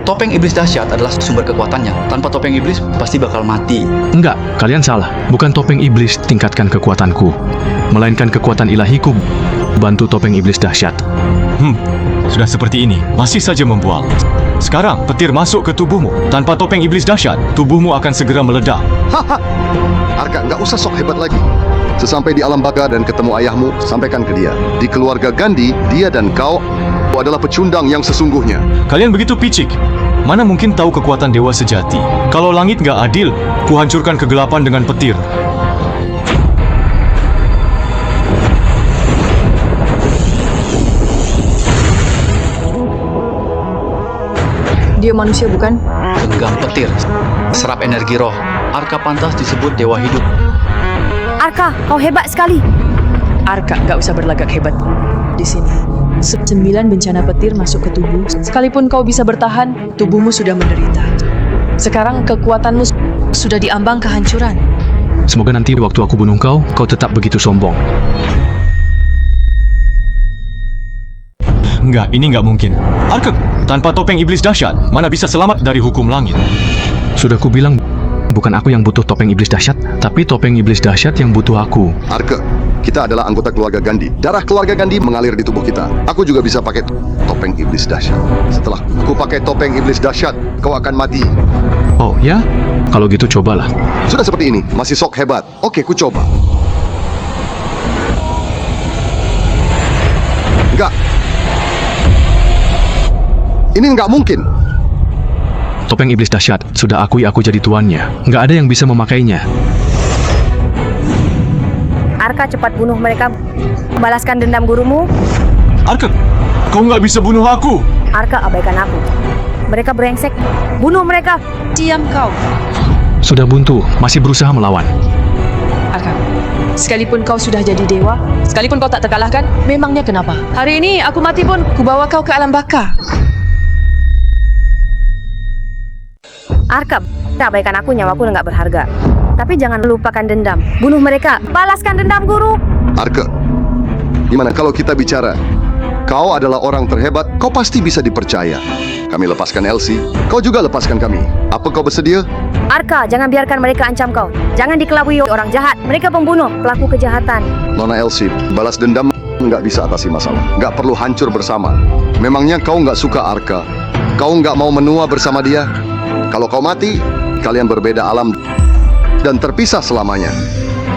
F: Topeng iblis dahsyat adalah sumber kekuatannya. Tanpa topeng iblis, pasti bakal mati.
D: Enggak, kalian salah. Bukan topeng iblis tingkatkan kekuatanku, melainkan kekuatan ilahiku bantu topeng iblis dahsyat.
J: Sudah seperti ini, masih saja membual. Sekarang, petir masuk ke tubuhmu. Tanpa topeng iblis dahsyat, tubuhmu akan segera meledak.
I: Haha. Arka, nggak usah sok hebat lagi. Sesampai di alam baka dan ketemu ayahmu, sampaikan ke dia. Di keluarga Gandhi, dia dan kau adalah pecundang yang sesungguhnya.
J: Kalian begitu picik. Mana mungkin tahu kekuatan dewa sejati? Kalau langit gak adil, kuhancurkan kegelapan dengan petir.
A: Dia manusia bukan?
F: Genggam petir, serap energi roh. Arka pantas disebut dewa hidup.
C: Arka, kau hebat sekali.
A: Arka nggak usah berlagak hebat di sini. 9 bencana petir masuk ke tubuh. Sekalipun kau bisa bertahan, tubuhmu sudah menderita. Sekarang kekuatanmu sudah diambang kehancuran.
D: Semoga nanti waktu aku bunuh kau, kau tetap begitu sombong.
J: Enggak, ini enggak mungkin. Arka, tanpa topeng iblis dahsyat, mana bisa selamat dari hukum langit?
D: Sudah ku bilang, bukan aku yang butuh topeng iblis dahsyat, tapi topeng iblis dahsyat yang butuh aku.
I: Arka, kita adalah anggota keluarga Gandhi. Darah keluarga Gandhi mengalir di tubuh kita. Aku juga bisa pakai topeng iblis dahsyat. Setelah aku pakai topeng iblis dahsyat, kau akan mati.
D: Oh ya? Kalau gitu cobalah.
I: Sudah seperti ini, masih sok hebat. Oke, ku coba. Enggak. Ini enggak mungkin.
D: Topeng iblis dahsyat, sudah akui aku jadi tuannya. Nggak ada yang bisa memakainya.
C: Arka, cepat bunuh mereka. Balaskan dendam gurumu.
J: Arka, kau nggak bisa bunuh aku.
C: Arka, abaikan aku. Mereka brengsek. Bunuh mereka.
A: Diam kau,
D: Sudah buntu, masih berusaha melawan.
A: Arka. Sekalipun kau sudah jadi dewa, sekalipun kau tak terkalahkan, memangnya kenapa? Hari ini aku mati pun, kubawa kau ke alam baka.
C: Arka, abaikan aku, nyawaku nggak berharga. Tapi jangan lupakan dendam. Bunuh mereka. Balaskan dendam, guru.
I: Arka, gimana kalau kita bicara? Kau adalah orang terhebat, kau pasti bisa dipercaya. Kami lepaskan Elsie, kau juga lepaskan kami. Apa kau bersedia?
C: Arka, jangan biarkan mereka ancam kau. Jangan dikelabui orang jahat. Mereka pembunuh, pelaku kejahatan.
I: Nona Elsie, balas dendam nggak bisa atasi masalah. Nggak perlu hancur bersama. Memangnya kau nggak suka Arka? Kau nggak mau menua bersama dia? Kalau kau mati, kalian berbeda alam dan terpisah selamanya.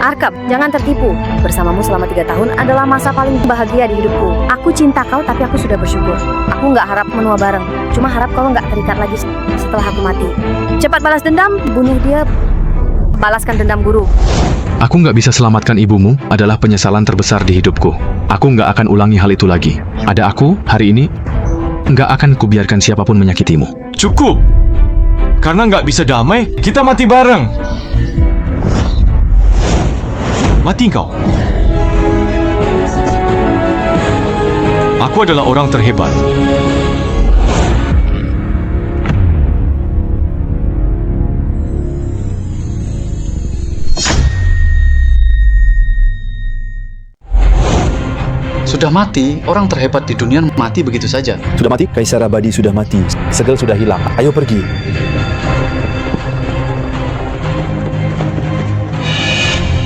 C: Arka, jangan tertipu. Bersamamu selama 3 tahun adalah masa paling bahagia di hidupku. Aku cinta kau, tapi aku sudah bersyukur. Aku nggak harap menua bareng. Cuma harap kau nggak terikat lagi setelah aku mati. Cepat balas dendam, bunuh dia. Balaskan dendam, guru.
D: Aku nggak bisa selamatkan ibumu adalah penyesalan terbesar di hidupku. Aku nggak akan ulangi hal itu lagi. Ada aku, hari ini, nggak akan kubiarkan siapapun menyakitimu.
J: Cukup. Karena nggak bisa damai, kita mati bareng. Mati kau. Aku adalah orang terhebat.
F: Sudah mati, orang terhebat di dunia mati begitu saja.
B: Sudah mati? Kaisar Abadi sudah mati. Segel sudah hilang. Ayo pergi.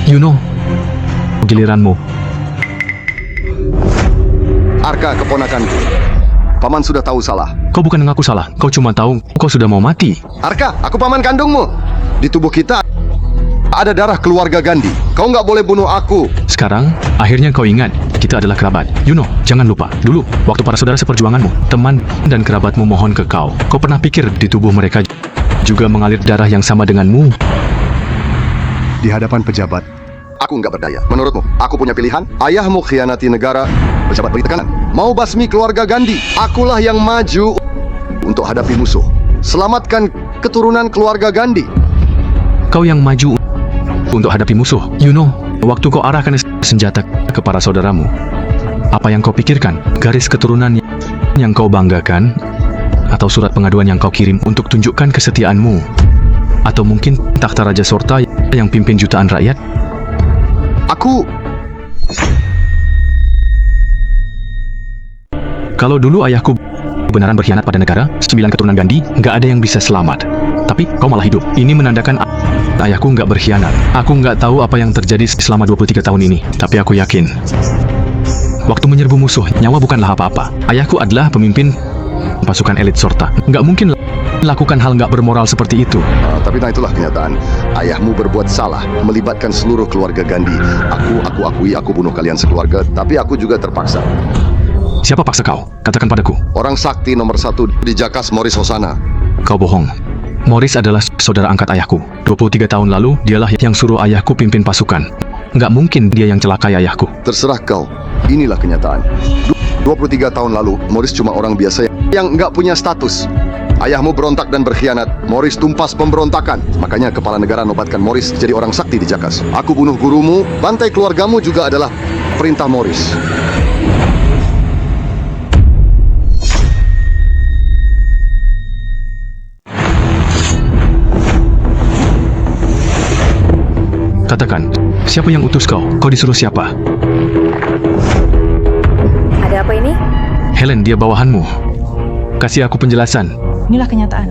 D: Yuno, giliranmu.
I: Arka, keponakanku. Paman sudah tahu salah.
D: Kau bukan mengaku salah, kau cuma tahu kau sudah mau mati.
I: Arka, aku paman kandungmu. Di tubuh kita ada darah keluarga Gandhi. Kau nggak boleh bunuh aku.
D: Sekarang, akhirnya kau ingat, kita adalah kerabat. Yuno, jangan lupa, dulu, waktu para saudara seperjuanganmu, teman dan kerabatmu mohon ke kau. Kau pernah pikir di tubuh mereka juga mengalir darah yang sama denganmu?
I: Di hadapan pejabat, aku nggak berdaya. Menurutmu, aku punya pilihan? Ayahmu khianati negara, pejabat beri tekanan. Mau basmi keluarga Gandhi, akulah yang maju untuk hadapi musuh. Selamatkan keturunan keluarga Gandhi.
D: Kau yang maju untuk hadapi musuh. Yuno, waktu kau arahkan senjata ke para saudaramu, apa yang kau pikirkan? Garis keturunan yang kau banggakan? Atau surat pengaduan yang kau kirim untuk tunjukkan kesetiaanmu? Atau mungkin takhta Raja Sorta yang pimpin jutaan rakyat? Kalau dulu ayahku benaran berkhianat pada negara, 9 keturunan Gandhi, nggak ada yang bisa selamat. Tapi kau malah hidup. Ini menandakan ayahku nggak berkhianat. Aku nggak tahu apa yang terjadi selama 23 tahun ini. Tapi aku yakin, waktu menyerbu musuh, nyawa bukanlah apa-apa. Ayahku adalah pemimpin pasukan elit Sorta. Nggak mungkin lakukan hal nggak bermoral seperti itu.
I: Tapi itulah kenyataan. Ayahmu berbuat salah, melibatkan seluruh keluarga Gandhi. Aku akui aku bunuh kalian sekeluarga, tapi aku juga terpaksa.
D: Siapa paksa kau? Katakan padaku.
I: Orang sakti nomor 1 di Jakas, Morris Hosana.
D: Kau bohong. Morris adalah saudara angkat ayahku. 23 tahun lalu, dialah yang suruh ayahku pimpin pasukan. Nggak mungkin dia yang celakai ayahku.
I: Terserah kau. Inilah kenyataan. 23 tahun lalu, Morris cuma orang biasa yang nggak punya status. Ayahmu berontak dan berkhianat. Morris tumpas pemberontakan. Makanya kepala negara nobatkan Morris jadi orang sakti di Jakas. Aku bunuh gurumu, bantai keluargamu juga adalah perintah Morris.
D: Katakan, siapa yang utus kau? Kau disuruh siapa?
C: Ada apa ini?
D: Helen, dia bawahanmu. Kasih aku penjelasan.
A: Inilah kenyataan.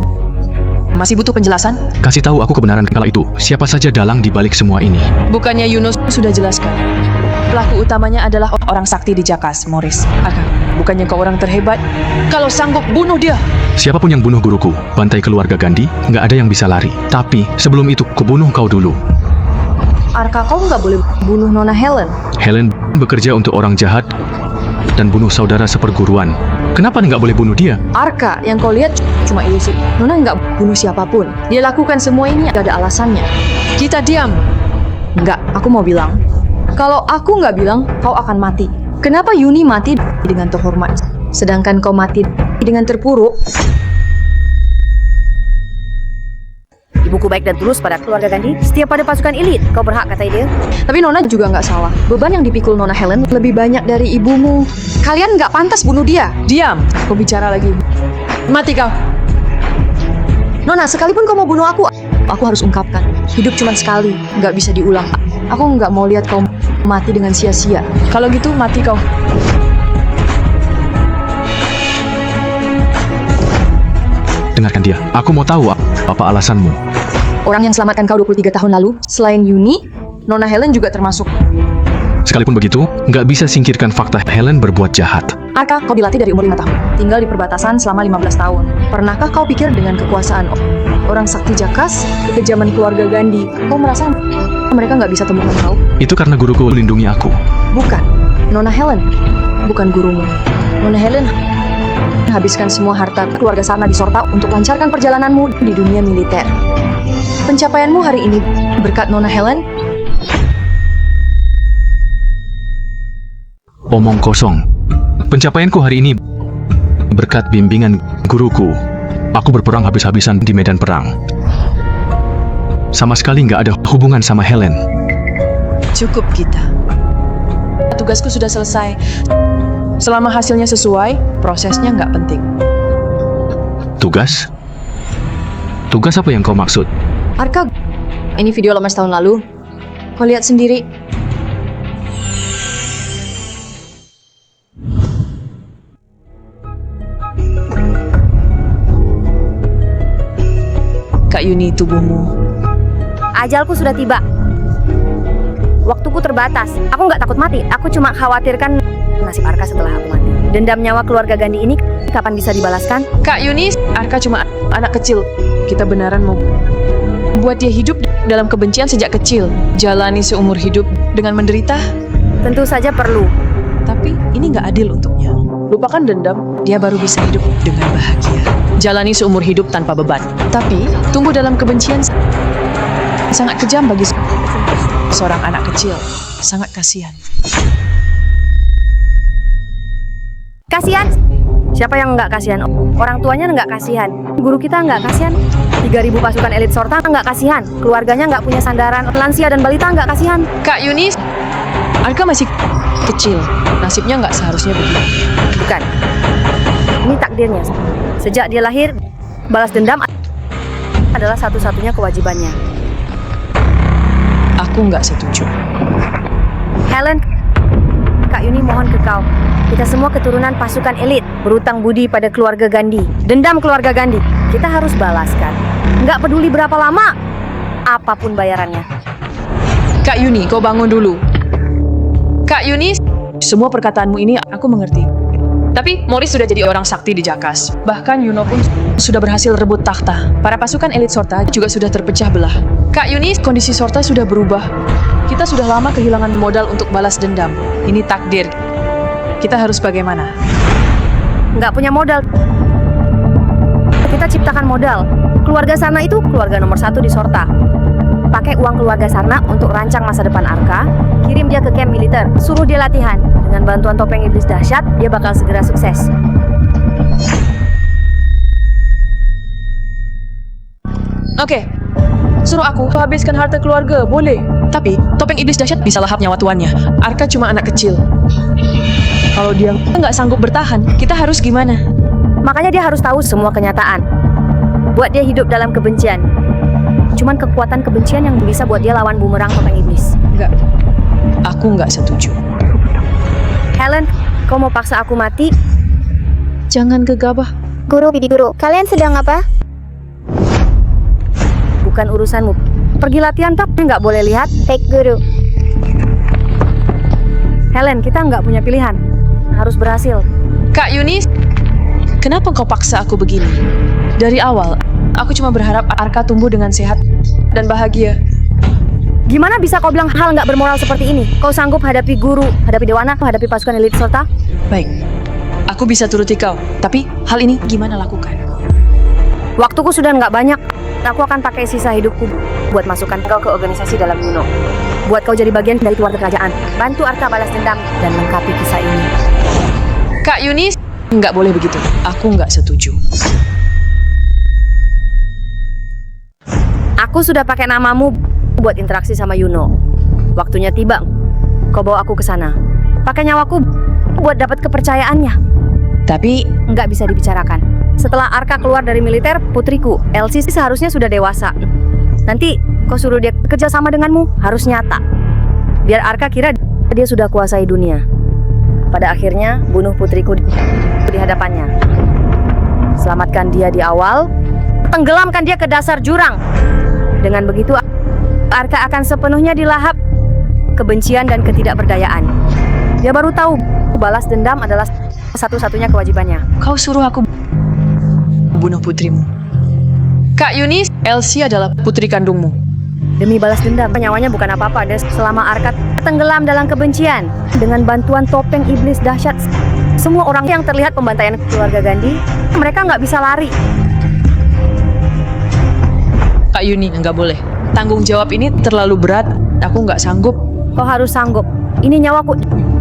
A: Masih butuh penjelasan?
D: Kasih tahu aku kebenaran kala itu. Siapa saja dalang di balik semua ini?
A: Bukannya Yunus sudah jelaskan. Pelaku utamanya adalah orang sakti di Jakas, Morris. Bukannya kau orang terhebat? Kalau sanggup bunuh dia.
D: Siapapun yang bunuh guruku, bantai keluarga Gandhi, nggak ada yang bisa lari. Tapi sebelum itu, kubunuh kau dulu.
C: Arka, kau nggak boleh bunuh Nona Helen.
D: Helen bekerja untuk orang jahat dan bunuh saudara seperguruan. Kenapa nggak boleh bunuh dia?
A: Arka yang kau lihat cuma ilusi. Nona nggak bunuh siapapun. Dia lakukan semua ini gak ada alasannya. Kita diam. Nggak, aku mau bilang. Kalau aku nggak bilang, kau akan mati. Kenapa Yuni mati dengan terhormat, sedangkan kau mati dengan terpuruk?
C: Ibuku baik dan tulus pada keluarga Gandhi, setia pada pasukan elit. Kau berhak, kata dia.
A: Tapi Nona juga nggak salah. Beban yang dipikul Nona Helen lebih banyak dari ibumu. Kalian nggak pantas bunuh dia. Diam. Aku bicara lagi. Mati kau. Nona, sekalipun kau mau bunuh aku harus ungkapkan. Hidup cuma sekali, nggak bisa diulang. Aku nggak mau lihat kau mati dengan sia-sia. Kalau gitu, mati kau.
D: Dengarkan dia. Aku mau tahu apa alasanmu.
A: Orang yang selamatkan kau 23 tahun lalu, selain Yuni, Nona Helen juga termasuk.
D: Sekalipun begitu, nggak bisa singkirkan fakta Helen berbuat jahat.
A: Arka, kau dilatih dari umur 5 tahun. Tinggal di perbatasan selama 15 tahun. Pernahkah kau pikir dengan kekuasaan orang sakti Jakas, kekejaman keluarga Gandhi, kau merasa mereka nggak bisa temukan kau?
D: Itu karena guruku melindungi aku.
A: Bukan. Nona Helen, bukan gurumu. Nona Helen habiskan semua harta keluarga Sarna di Sorta untuk lancarkan perjalananmu di dunia militer. Pencapaianmu hari ini berkat Nona Helen.
D: Omong kosong. Pencapaianku hari ini berkat bimbingan guruku. Aku berperang habis-habisan di medan perang. Sama sekali nggak ada hubungan sama Helen.
A: Cukup kita. Tugasku sudah selesai. Selama hasilnya sesuai, prosesnya nggak penting.
D: Tugas? Tugas apa yang kau maksud?
A: Arka, ini video lama setahun lalu. Kau lihat sendiri. Kak Yuni, tubuhmu.
C: Ajalku sudah tiba. Waktuku terbatas. Aku nggak takut mati. Aku cuma khawatirkan nasib Arka setelah aku mati. Dendam nyawa keluarga Gandhi ini kapan bisa dibalaskan?
A: Kak Yuni, Arka cuma anak kecil. Kita beneran mau buat dia hidup dalam kebencian sejak kecil. Jalani seumur hidup dengan menderita.
C: Tentu saja perlu.
A: Tapi ini nggak adil untuknya. Lupakan dendam, dia baru bisa hidup dengan bahagia. Jalani seumur hidup tanpa beban. Tapi tumbuh dalam kebencian sangat kejam bagi seorang anak kecil. Sangat kasihan.
C: Kasihan? Siapa yang nggak kasihan? Orang tuanya nggak kasihan. Guru kita nggak kasihan. 3.000 pasukan elit Sorta nggak kasihan. Keluarganya nggak punya sandaran. Lansia dan balita nggak kasihan.
A: Kak Yuni, Arka masih kecil. Nasibnya nggak seharusnya begitu.
C: Bukan. Ini takdirnya. Sejak dia lahir, balas dendam adalah satu-satunya kewajibannya.
A: Aku nggak setuju.
C: Helen, Kak Yuni mohon ke kau. Kita semua keturunan pasukan elit, berutang budi pada keluarga Gandhi. Dendam keluarga Gandhi, kita harus balaskan. Nggak peduli berapa lama, apapun bayarannya.
A: Kak Yuni, kau bangun dulu. Kak Yuni, semua perkataanmu ini aku mengerti. Tapi Morris sudah jadi orang sakti di Jakas. Bahkan Yuno pun sudah berhasil rebut takhta. Para pasukan elit Sorta juga sudah terpecah belah. Kak Yuni, kondisi Sorta sudah berubah. Kita sudah lama kehilangan modal untuk balas dendam. Ini takdir. Kita harus bagaimana?
C: Nggak punya modal. Kita ciptakan modal. Keluarga Sarna itu keluarga nomor 1 di Sorta. Pakai uang keluarga Sarna untuk rancang masa depan Arka, kirim dia ke camp militer, suruh dia latihan. Dengan bantuan topeng iblis dahsyat, dia bakal segera sukses.
A: Oke, suruh aku habiskan harta keluarga, boleh. Tapi topeng iblis dahsyat bisa lahap nyawa tuannya. Arka cuma anak kecil. Kalau dia nggak sanggup bertahan, kita harus gimana?
C: Makanya dia harus tahu semua kenyataan. Buat dia hidup dalam kebencian. Cuman kekuatan kebencian yang bisa buat dia lawan bumerang topeng iblis.
A: Enggak, aku nggak setuju.
C: Helen, kau mau paksa aku mati?
A: Jangan gegabah.
K: Guru, kalian sedang apa?
C: Bukan urusanmu. Pergi latihan tak? Nggak boleh lihat.
K: Baik, Guru.
C: Helen, kita nggak punya pilihan. Harus berhasil.
A: Kak Yunis, kenapa kau paksa aku begini? Dari awal, aku cuma berharap Arka tumbuh dengan sehat dan bahagia.
C: Gimana bisa kau bilang hal nggak bermoral seperti ini? Kau sanggup hadapi guru, hadapi dewana, hadapi pasukan elit Sorta?
A: Baik, aku bisa turuti kau. Tapi hal ini gimana lakukan?
C: Waktuku sudah nggak banyak. Aku akan pakai sisa hidupku buat masukkan kau ke organisasi dalam Yuno. Buat kau jadi bagian dari keluarga kerajaan. Bantu Arka balas dendam dan lengkapi kisah ini.
A: Kak Yunis, nggak boleh begitu. Aku nggak setuju.
C: Aku sudah pakai namamu buat interaksi sama Yuno. Waktunya tiba. Kau bawa aku ke sana. Pakai nyawaku buat dapat kepercayaannya.
A: Tapi
C: nggak bisa dibicarakan. Setelah Arka keluar dari militer, putriku, Elsie seharusnya sudah dewasa. Nanti kau suruh dia kerja sama denganmu, harus nyata. Biar Arka kira dia sudah kuasai dunia. Pada akhirnya, bunuh putriku di hadapannya. Selamatkan dia di awal, tenggelamkan dia ke dasar jurang. Dengan begitu, Arka akan sepenuhnya dilahap kebencian dan ketidakberdayaan. Dia baru tahu balas dendam adalah satu-satunya kewajibannya.
A: kau suruh aku bunuh putrimu. Kak Yunis, Elsie adalah putri kandungmu.
C: Demi balas dendam, nyawanya bukan apa-apa. Dan selama Arka tenggelam dalam kebencian, dengan bantuan topeng iblis dahsyat, semua orang yang terlihat pembantaian keluarga Gandhi, mereka nggak bisa lari.
A: Kak Yuni, nggak boleh. Tanggung jawab ini terlalu berat. Aku nggak sanggup.
C: Kau harus sanggup. Ini nyawaku,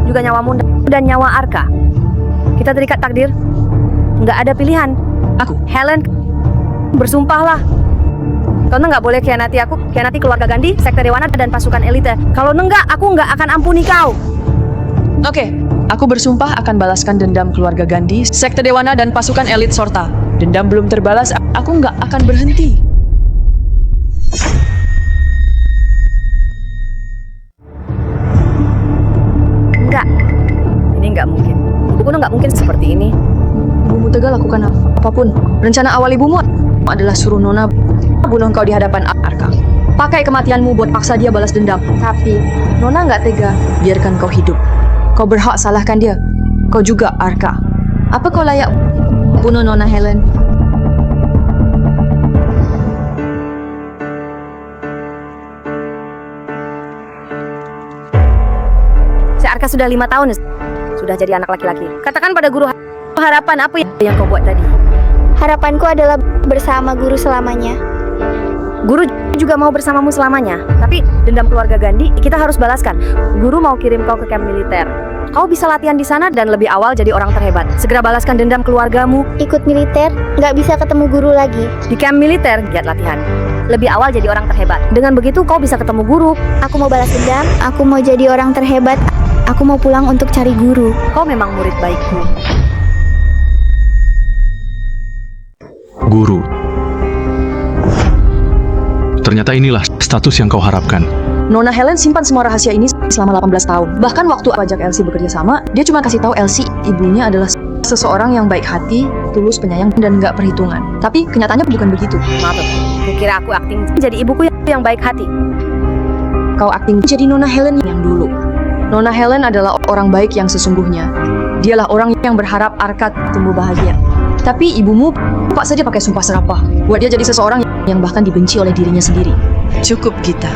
C: juga nyawamu, dan nyawa Arka. Kita terikat takdir. Nggak ada pilihan.
A: Aku,
C: Helen, bersumpahlah. Kau nggak boleh khianati aku, khianati keluarga Gandhi, sekte dewana, dan pasukan elite. Kalau enggak, aku nggak akan ampuni kau.
A: Oke, aku bersumpah akan balaskan dendam keluarga Gandhi, sekte dewana, dan pasukan elit Sorta. Dendam belum terbalas, aku nggak akan berhenti.
C: Enggak, ini nggak mungkin. Ibuku nggak mungkin seperti ini.
A: Ibumu tega lakukan apapun. Rencana awal ibumu adalah suruh Nona bunuh kau di hadapan Arka. Pakai kematianmu buat paksa dia balas dendam. Tapi Nona nggak tega. Biarkan kau hidup. Kau berhak salahkan dia. Kau juga, Arka. Apa kau layak bunuh Nona Helen?
C: Si Arka sudah 5 tahun, sudah jadi anak laki-laki. Katakan pada guru harapan apa yang kau buat tadi.
K: Harapanku adalah bersama guru selamanya.
C: Guru juga mau bersamamu selamanya. Tapi dendam keluarga Gandhi kita harus balaskan. Guru mau kirim kau ke camp militer. Kau bisa latihan di sana dan lebih awal jadi orang terhebat. Segera balaskan dendam keluargamu.
K: Ikut militer, nggak bisa ketemu guru lagi.
C: Di camp militer, giat latihan. Lebih awal jadi orang terhebat. Dengan begitu kau bisa ketemu guru.
K: Aku mau balas dendam, aku mau jadi orang terhebat. Aku mau pulang untuk cari guru.
C: Kau memang murid baikku.
D: Guru. Ternyata inilah status yang kau harapkan.
A: Nona Helen simpan semua rahasia ini selama 18 tahun. Bahkan waktu ajak Elsie bekerja sama, dia cuma kasih tahu Elsie ibunya adalah seseorang yang baik hati, tulus, penyayang, dan nggak perhitungan. Tapi kenyataannya bukan begitu.
C: Maaf, kukira aku akting jadi ibuku yang baik hati.
A: Kau akting jadi Nona Helen yang dulu. Nona Helen adalah orang baik yang sesungguhnya. Dialah orang yang berharap Arka tumbuh bahagia. Tapi ibumu pak saja pakai sumpah serapah. Buat dia jadi seseorang yang bahkan dibenci oleh dirinya sendiri. Cukup, Gita.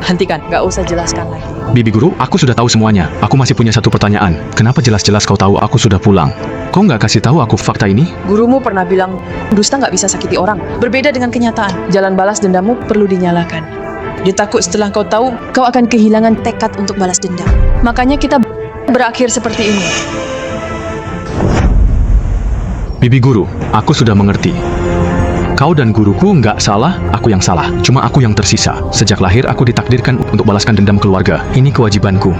A: Hentikan, gak usah jelaskan lagi.
D: Bibi guru, aku sudah tahu semuanya. Aku masih punya satu pertanyaan. Kenapa jelas-jelas kau tahu aku sudah pulang? Kau nggak kasih tahu aku fakta ini?
A: Gurumu pernah bilang, dusta nggak bisa sakiti orang. Berbeda dengan kenyataan. Jalan balas dendammu perlu dinyalakan. Dia takut setelah kau tahu, kau akan kehilangan tekad untuk balas dendam. Makanya kita berakhir seperti ini.
D: Bibi guru, aku sudah mengerti. Kau dan guruku nggak salah, aku yang salah. Cuma aku yang tersisa. Sejak lahir aku ditakdirkan untuk balaskan dendam keluarga. Ini kewajibanku.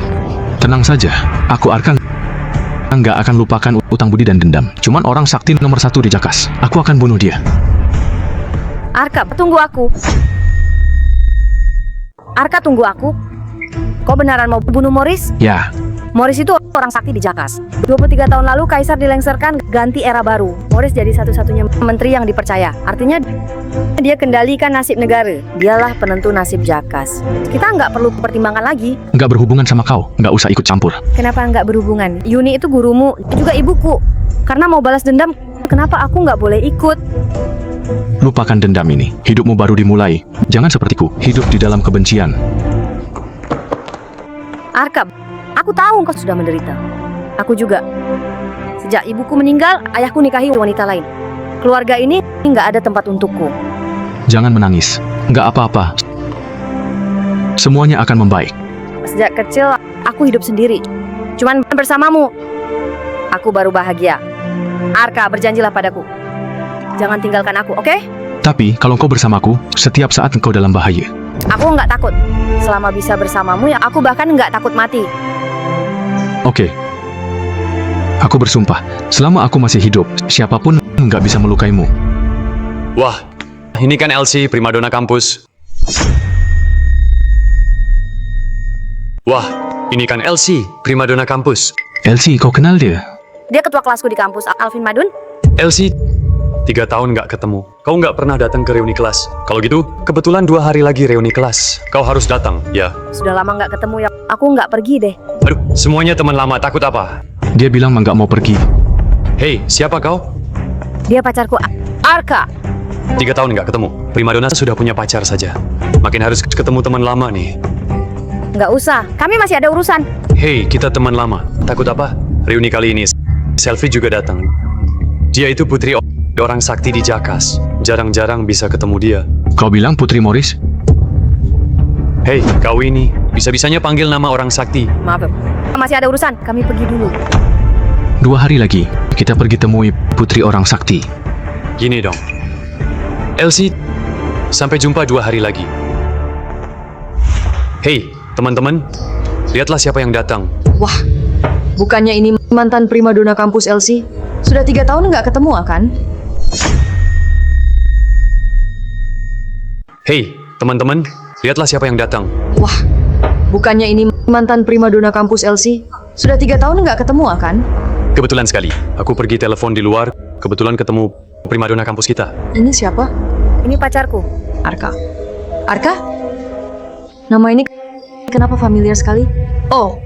D: Tenang saja, aku Arka nggak akan lupakan utang budi dan dendam. Cuman orang sakti nomor 1 di Jakas. Aku akan bunuh dia.
C: Arka, tunggu aku. Arka, tunggu aku. Kau beneran mau bunuh Morris?
D: Ya,
C: Morris itu orang sakti di Jakas. 23 tahun lalu Kaisar dilengsarkan, ganti era baru. Morris jadi satu-satunya menteri yang dipercaya. Artinya dia kendalikan nasib negara. Dialah penentu nasib Jakas. Kita nggak perlu pertimbangkan lagi.
D: nggak berhubungan sama kau. Nggak usah ikut campur.
C: Kenapa nggak berhubungan? Yuni itu gurumu, juga ibuku. Karena mau balas dendam, kenapa aku nggak boleh ikut?
D: Lupakan dendam ini. Hidupmu baru dimulai. Jangan sepertiku, hidup di dalam kebencian.
C: Arka, aku tahu engkau sudah menderita. Aku juga. Sejak ibuku meninggal, ayahku nikahi wanita lain. Keluarga ini nggak ada tempat untukku.
D: Jangan menangis. Nggak apa-apa. Semuanya akan membaik.
C: Sejak kecil, aku hidup sendiri. Cuman bersamamu, aku baru bahagia. Arka, berjanjilah padaku. Jangan tinggalkan aku, oke?
D: Tapi, kalau kau bersamaku, setiap saat engkau dalam bahaya.
C: Aku nggak takut. Selama bisa bersamamu, ya aku bahkan nggak takut mati.
D: Oke. Aku bersumpah, selama aku masih hidup, siapapun nggak bisa melukaimu.
H: Wah, ini kan Elsie, primadona kampus. Wah, ini kan Elsie, primadona kampus.
D: Elsie, kau kenal dia?
C: Dia ketua kelasku di kampus, Alvin Madun.
H: Elsie, 3 tahun nggak ketemu. Kau nggak pernah datang ke reuni kelas. Kalau gitu, kebetulan 2 hari lagi reuni kelas. Kau harus datang, ya.
C: Sudah lama nggak ketemu ya. Aku nggak pergi deh.
H: Aduh, semuanya teman lama, takut apa?
D: Dia bilang nggak mau pergi.
H: Hei, siapa kau?
C: Dia pacarku, Arka.
H: 3 tahun nggak ketemu. Primadona sudah punya pacar saja. Makin harus ketemu teman lama nih.
C: Nggak usah, kami masih ada urusan.
H: Hei, kita teman lama. Takut apa? Reuni kali ini, Selfie juga datang. Dia itu putri orang sakti di Jakas. Jarang-jarang bisa ketemu dia.
D: Kau bilang Putri Morris?
H: Hei, kau ini. Bisa-bisanya panggil nama orang sakti.
C: Maaf, masih ada urusan. Kami pergi dulu.
D: 2 hari lagi, kita pergi temui Putri orang sakti.
H: Gini dong. Elsie, sampai jumpa 2 hari lagi. Hei, teman-teman. Lihatlah siapa yang datang.
A: Wah, bukannya ini mantan primadona kampus Elsie? Sudah 3 tahun nggak ketemu, kan?
H: Hei, teman-teman. Lihatlah siapa yang datang.
A: Wah, bukannya ini mantan primadona kampus Elsie? Sudah 3 tahun nggak ketemu, kan?
H: Kebetulan sekali. Aku pergi telepon di luar. Kebetulan ketemu primadona kampus kita.
A: Ini siapa?
C: Ini pacarku.
A: Arka. Arka? Nama ini kenapa familiar sekali? Oh,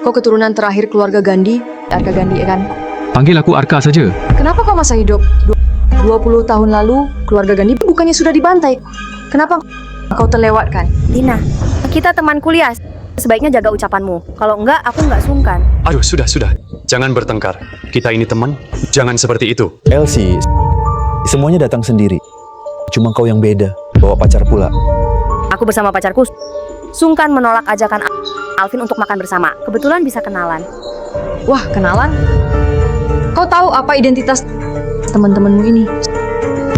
A: kau keturunan terakhir keluarga Gandhi, Arka Gandhi, kan?
D: Panggil aku Arka saja.
A: Kenapa kau masa hidup? 20 tahun lalu, keluarga Gandhi bukannya sudah dibantai. Kenapa kau terlewatkan?
C: Dina, kita teman kuliah. Sebaiknya jaga ucapanmu. Kalau enggak, aku nggak sungkan.
H: Aduh, sudah. Jangan bertengkar. Kita ini teman. Jangan seperti itu.
B: Elsie, semuanya datang sendiri. Cuma kau yang beda, bawa pacar pula.
C: Aku bersama pacarku sungkan menolak ajakan Alvin untuk makan bersama. Kebetulan bisa kenalan.
A: Wah, kenalan? Kau tahu apa identitas teman-temanmu ini?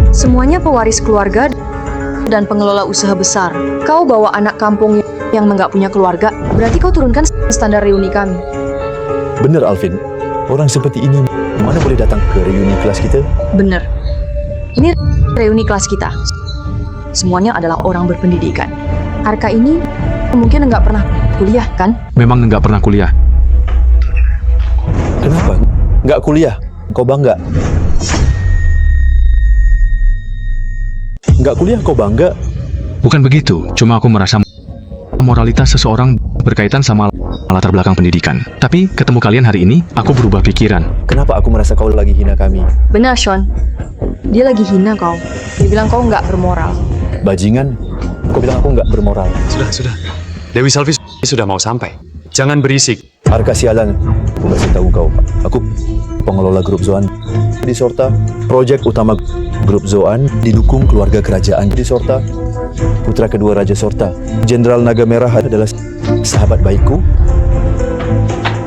A: Semuanya pewaris keluarga dan pengelola usaha besar. Kau bawa anak kampung yang nggak punya keluarga, berarti kau turunkan standar reuni kami.
B: Bener, Alvin. Orang seperti ini mana boleh datang ke reuni kelas kita?
A: Bener. Ini reuni kelas kita. Semuanya adalah orang berpendidikan. Arka ini mungkin nggak pernah kuliah, kan?
D: Memang nggak pernah kuliah.
B: Kenapa? Nggak kuliah? Kau bangga? Nggak kuliah kau bangga?
D: Bukan begitu, cuma aku merasa moralitas seseorang berkaitan sama latar belakang pendidikan. Tapi ketemu kalian hari ini, aku berubah pikiran.
B: Kenapa aku merasa kau lagi hina kami?
A: Benar, Sean. Dia lagi hina kau. Dia bilang kau nggak bermoral.
B: Bajingan, kau bilang aku nggak bermoral.
H: Sudah. Dewi Selvi sudah mau sampai. Jangan berisik.
B: Arka sialan, aku kasih tahu kau. Aku pengelola grup Zoan di Sorta. Proyek utama grup Zoan didukung keluarga kerajaan di Sorta. Putra kedua Raja Sorta, Jenderal Naga Merah adalah sahabat baikku.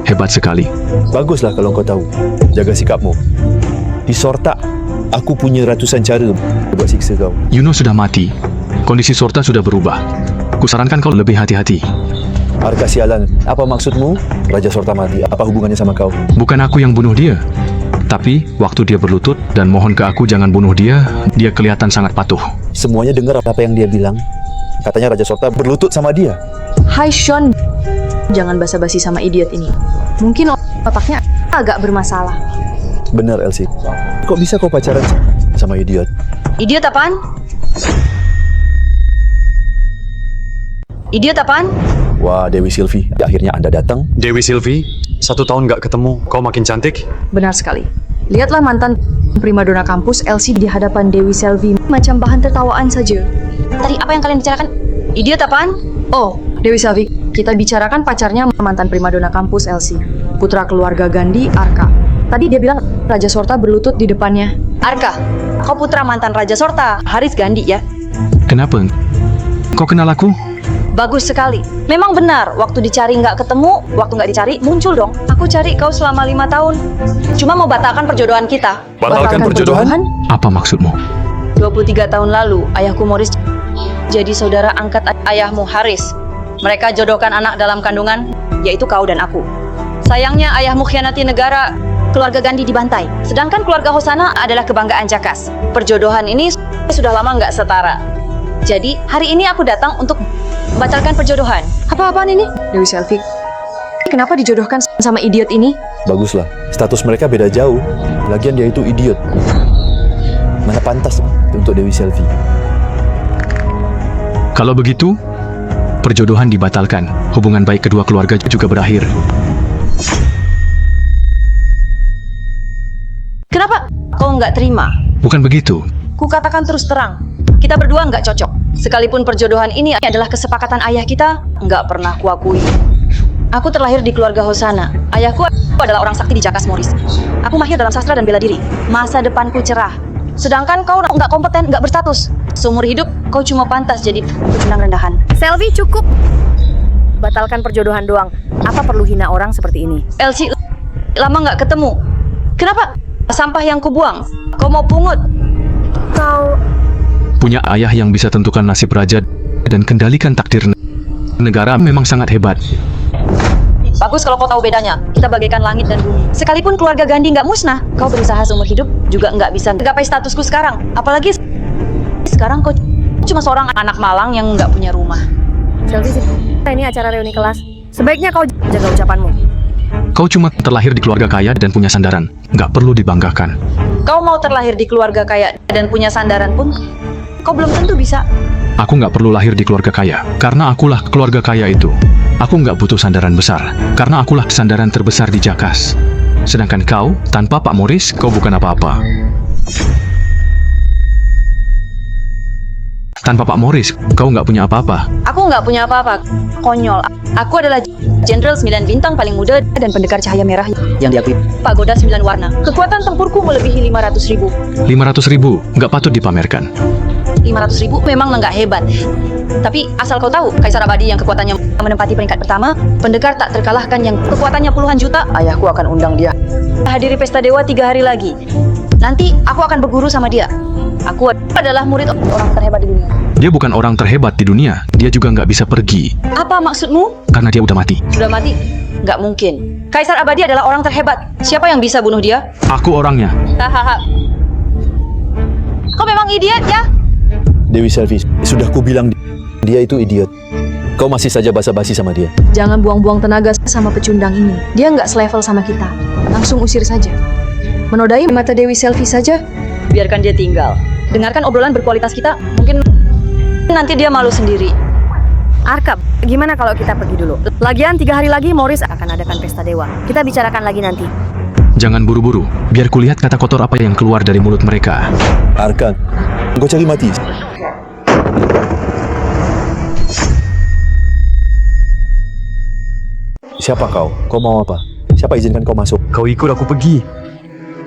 D: Hebat sekali.
B: Baguslah kalau kau tahu. Jaga sikapmu. Di Sorta, aku punya ratusan cara buat siksa kau.
D: Yuno sudah mati. Kondisi Sorta sudah berubah. Kusarankan kau lebih hati-hati.
B: Arka sialan, apa maksudmu? Raja Sorta mati, apa hubungannya sama kau?
D: Bukan aku yang bunuh dia. Tapi, waktu dia berlutut dan mohon ke aku jangan bunuh dia kelihatan sangat patuh.
B: Semuanya dengar apa yang dia bilang. Katanya Raja Sorta berlutut sama dia.
A: Hai, Sean. Jangan basa-basi sama idiot ini. Mungkin otaknya agak bermasalah.
B: Benar, Elsie. Kok bisa kau pacaran sama idiot?
C: Idiot apaan? Idiot apaan?
B: Wah, Dewi Selvi, akhirnya Anda datang.
H: Dewi Selvi, 1 tahun nggak ketemu, kau makin cantik.
A: Benar sekali. Lihatlah mantan primadona kampus Elsie di hadapan Dewi Selvi. Macam bahan tertawaan saja.
C: Tadi apa yang kalian bicarakan? Idiot apaan?
A: Oh, Dewi Selvi, kita bicarakan pacarnya mantan primadona kampus Elsie. Putra keluarga Gandhi, Arka. Tadi dia bilang Raja Sorta berlutut di depannya.
C: Arka, kau putra mantan Raja Sorta, Haris Gandhi ya?
D: Kenapa? Kau kenal aku?
C: Bagus sekali. Memang benar, waktu dicari nggak ketemu, waktu nggak dicari muncul dong. Aku cari kau selama 5 tahun. Cuma mau batalkan perjodohan kita.
H: Batalkan perjodohan?
D: Apa maksudmu?
C: 23 tahun lalu, ayahku Morris jadi saudara angkat ayahmu Haris. Mereka jodohkan anak dalam kandungan, yaitu kau dan aku. Sayangnya ayahmu khianati negara, keluarga Gandhi dibantai. Sedangkan keluarga Hosana adalah kebanggaan Jakas. Perjodohan ini sudah lama nggak setara. Jadi, hari ini aku datang untuk batalkan perjodohan.
A: Apa-apaan ini? Dewi Selvi, kenapa dijodohkan sama idiot ini?
B: Baguslah, status mereka beda jauh. Lagian dia itu idiot. Mana pantas untuk Dewi Selvi?
D: Kalau begitu, perjodohan dibatalkan. Hubungan baik kedua keluarga juga berakhir.
C: Kenapa kau nggak terima?
D: Bukan begitu.
C: Ku katakan terus terang, kita berdua nggak cocok. Sekalipun perjodohan ini adalah kesepakatan ayah kita, nggak pernah kuakui. Aku terlahir di keluarga Hosana. Ayahku adalah orang sakti di Jakas Morris. Aku mahir dalam sastra dan bela diri. Masa depanku cerah. Sedangkan kau nggak kompeten, nggak berstatus. Seumur hidup, kau cuma pantas jadi pecundang rendahan.
L: Selvi, cukup. Batalkan perjodohan doang. Apa perlu hina orang seperti ini?
C: Elsie, lama nggak ketemu. Kenapa? Sampah yang kubuang. Kau mau pungut?
L: Kau...
D: Punya ayah yang bisa tentukan nasib raja dan kendalikan takdir negara memang sangat hebat.
C: Bagus kalau kau tahu bedanya. Kita bagaikan langit dan bumi. Sekalipun keluarga Gandhi nggak musnah, kau berusaha seumur hidup juga nggak bisa gapai statusku sekarang. Apalagi sekarang kau cuma seorang anak malang yang nggak punya rumah.
L: Selvi, ini acara reuni kelas. Sebaiknya kau jaga ucapanmu.
D: Kau cuma terlahir di keluarga kaya dan punya sandaran. Nggak perlu dibanggakan.
C: Kau mau terlahir di keluarga kaya dan punya sandaran pun, kau belum tentu bisa.
D: Aku nggak perlu lahir di keluarga kaya, karena akulah keluarga kaya itu. Aku nggak butuh sandaran besar, karena akulah sandaran terbesar di Jakas. Sedangkan kau, tanpa Pak Morris, kau bukan apa-apa. Tanpa Pak Morris, kau nggak punya apa-apa.
C: Aku nggak punya apa-apa, konyol. Aku adalah Jenderal 9 bintang paling muda dan pendekar cahaya merah yang diakui pagoda 9 warna. Kekuatan tempurku melebihi 500.000.
D: 500.000, nggak patut dipamerkan.
C: 500.000 memang nggak hebat. Tapi asal kau tahu, Kaisar Abadi yang kekuatannya menempati peringkat pertama, pendekar tak terkalahkan yang kekuatannya puluhan juta, ayahku akan undang dia hadiri pesta dewa 3 hari lagi. Nanti aku akan berguru sama dia. Aku adalah murid orang terhebat di dunia.
D: Dia bukan orang terhebat di dunia, dia juga nggak bisa pergi.
C: Apa maksudmu?
D: Karena dia udah mati.
C: Sudah mati? Nggak mungkin. Kaisar Abadi adalah orang terhebat. Siapa yang bisa bunuh dia?
D: Aku orangnya.
C: Hahaha. Kau memang idiot ya?
B: Dewi Selvi, sudah kubilang dia itu idiot. Kau masih saja basa-basi sama dia.
A: Jangan buang-buang tenaga sama pecundang ini. Dia nggak selevel sama kita. Langsung usir saja. Menodai mata Dewi Selvi saja.
C: Biarkan dia tinggal. Dengarkan obrolan berkualitas kita. Mungkin nanti dia malu sendiri.
L: Arka, gimana kalau kita pergi dulu? Lagian 3 hari lagi Morris akan adakan pesta dewa. Kita bicarakan lagi nanti.
D: Jangan buru-buru, biar kulihat kata kotor apa yang keluar dari mulut mereka.
B: Arka, kau cari mati. Siapa kau? Kau mau apa? Siapa izinkan kau masuk?
H: Kau ikut aku pergi.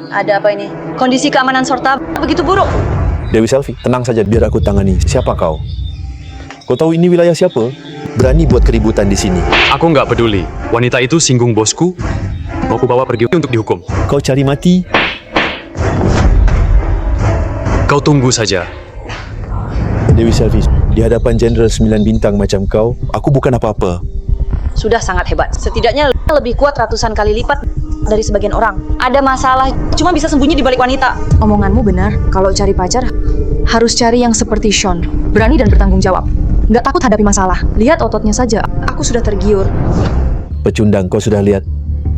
C: Ada apa ini? Kondisi keamanan Sorta begitu buruk.
B: Dewi Selvi, tenang saja biar aku tangani. Siapa kau? Kau tahu ini wilayah siapa? Berani buat keributan di sini.
H: Aku nggak peduli. Wanita itu singgung bosku. Mau ku bawa pergi untuk dihukum.
B: Kau cari mati?
H: Kau tunggu saja.
B: Dewi Selvi, di hadapan Jenderal 9 bintang macam kau, aku bukan apa-apa.
C: Sudah sangat hebat. Setidaknya lebih kuat ratusan kali lipat dari sebagian orang. Ada masalah, cuma bisa sembunyi di balik wanita.
A: Omonganmu benar, kalau cari pacar harus cari yang seperti Sean, berani dan bertanggung jawab. Nggak takut hadapi masalah. Lihat ototnya saja, aku sudah tergiur.
B: Pecundang, kau sudah lihat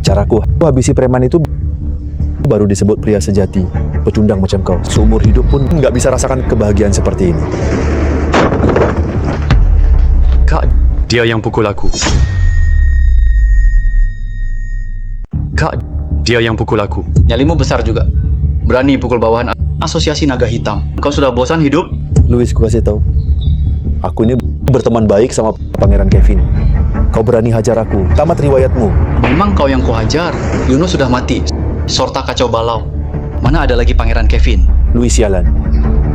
B: caraku. Aku habisi preman itu baru disebut pria sejati. Pecundang macam kau, seumur hidup pun nggak bisa rasakan kebahagiaan seperti ini.
H: Kak, dia yang pukul aku. Kak, dia yang pukul aku.
F: Nyalimu besar juga. Berani pukul bawahan asosiasi naga hitam. Kau sudah bosan hidup?
B: Louis, ku kasih tahu. Aku ini berteman baik sama Pangeran Kevin. Kau berani hajar aku. Tamat riwayatmu.
F: Memang kau yang kuhajar. Yunus sudah mati. Sorta kacau balau. Mana ada lagi Pangeran Kevin?
B: Louis sialan.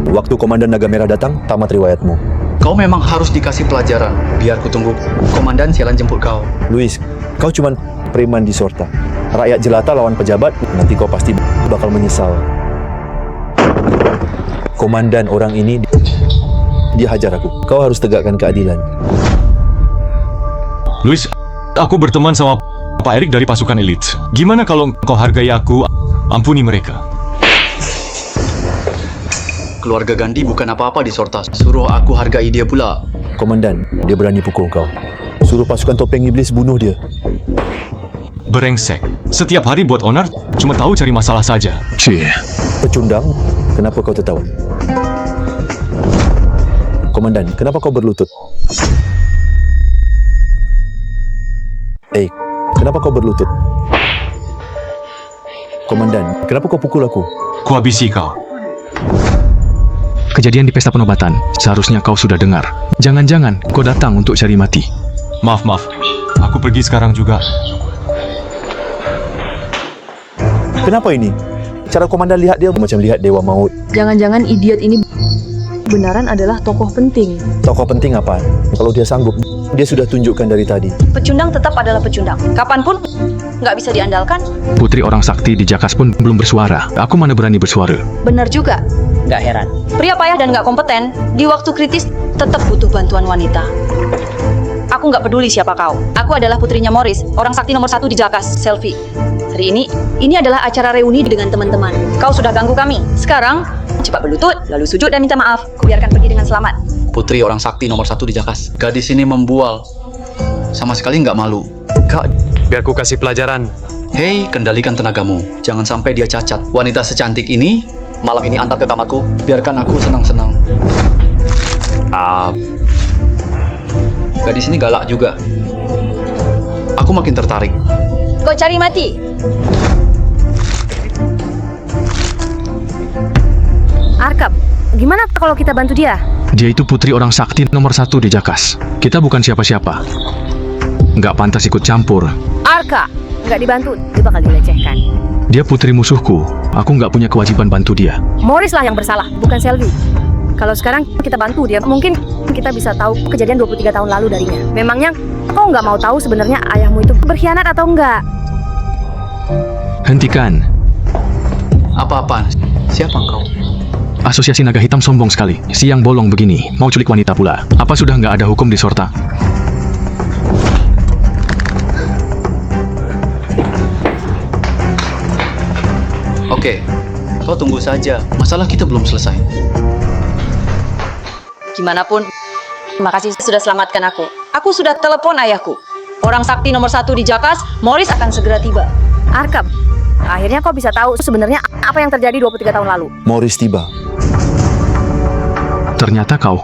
B: Waktu Komandan Naga Merah datang, tamat riwayatmu.
F: Kau memang harus dikasih pelajaran. Biar ku tunggu Komandan sialan jemput kau.
B: Louis, kau cuman preman di Sorta. Rakyat jelata lawan pejabat, nanti kau pasti bakal menyesal. Komandan orang ini, dia hajar aku. Kau harus tegakkan keadilan.
J: Louis, aku berteman sama Pak Erik dari pasukan elit. Gimana kalau kau hargai aku, ampuni mereka?
F: Keluarga Gandhi bukan apa-apa di Sorta. Suruh aku hargai dia pula.
B: Komandan, dia berani pukul kau. Suruh pasukan topeng iblis bunuh dia.
J: Berengsek. Setiap hari buat onar, cuma tahu cari masalah saja.
D: Cie.
B: Pecundang, kenapa kau tertawa? Komandan, kenapa kau berlutut? Kenapa kau berlutut? Komandan, kenapa kau pukul aku?
J: Kuhabisi kau.
D: Kejadian di pesta penobatan, seharusnya kau sudah dengar. Jangan-jangan kau datang untuk cari mati.
J: Maaf. Aku pergi sekarang juga.
B: Kenapa ini? Cara komandan lihat dia macam lihat dewa maut.
A: Jangan-jangan idiot ini benaran adalah tokoh penting.
B: Tokoh penting apa? Kalau dia sanggup, dia sudah tunjukkan dari tadi.
C: Pecundang tetap adalah pecundang. Kapanpun nggak bisa diandalkan.
D: Putri orang sakti di Jakas pun belum bersuara. Aku mana berani bersuara.
C: Benar juga.
L: Nggak heran.
C: Pria payah dan nggak kompeten, di waktu kritis tetap butuh bantuan wanita. Aku nggak peduli siapa kau. Aku adalah putrinya Morris, orang sakti nomor 1 di Jakas, Selvi. Hari ini adalah acara reuni dengan teman-teman. Kau sudah ganggu kami. Sekarang, cepat berlutut, lalu sujud dan minta maaf. Kubiarkan pergi dengan selamat.
F: Putri orang sakti nomor 1 di Jakas. Gadis ini membual. Sama sekali nggak malu.
H: Kak, biar ku kasih pelajaran.
F: Hei, kendalikan tenagamu. Jangan sampai dia cacat. Wanita secantik ini, malam ini antar ke kamarku. Biarkan aku senang-senang. Gadis ini galak juga. Aku makin tertarik.
C: Kau cari mati.
L: Arka, gimana kalau kita bantu dia?
D: Dia itu putri orang sakti nomor 1 di Jakas. Kita bukan siapa-siapa. Nggak pantas ikut campur.
L: Arka, nggak dibantu, dia bakal dilecehkan.
D: Dia putri musuhku. Aku nggak punya kewajiban bantu dia.
L: Morris lah yang bersalah, bukan Selvi. Kalau sekarang kita bantu dia, mungkin kita bisa tahu kejadian 23 tahun lalu darinya. Memangnya kau nggak mau tahu sebenarnya ayahmu itu berkhianat atau enggak?
D: Hentikan.
F: Apa-apaan? Siapa engkau?
D: Asosiasi Naga Hitam sombong sekali. Siang bolong begini, mau culik wanita pula. Apa sudah nggak ada hukum di Sorta?
F: Oke, kau tunggu saja. Masalah kita belum selesai.
C: Gimana pun, terima kasih sudah selamatkan aku. Aku sudah telepon ayahku. Orang sakti nomor 1 di Jakas, Morris akan segera tiba.
L: Arka, akhirnya kau bisa tahu sebenarnya apa yang terjadi 23 tahun lalu.
B: Morris tiba.
D: Ternyata kau.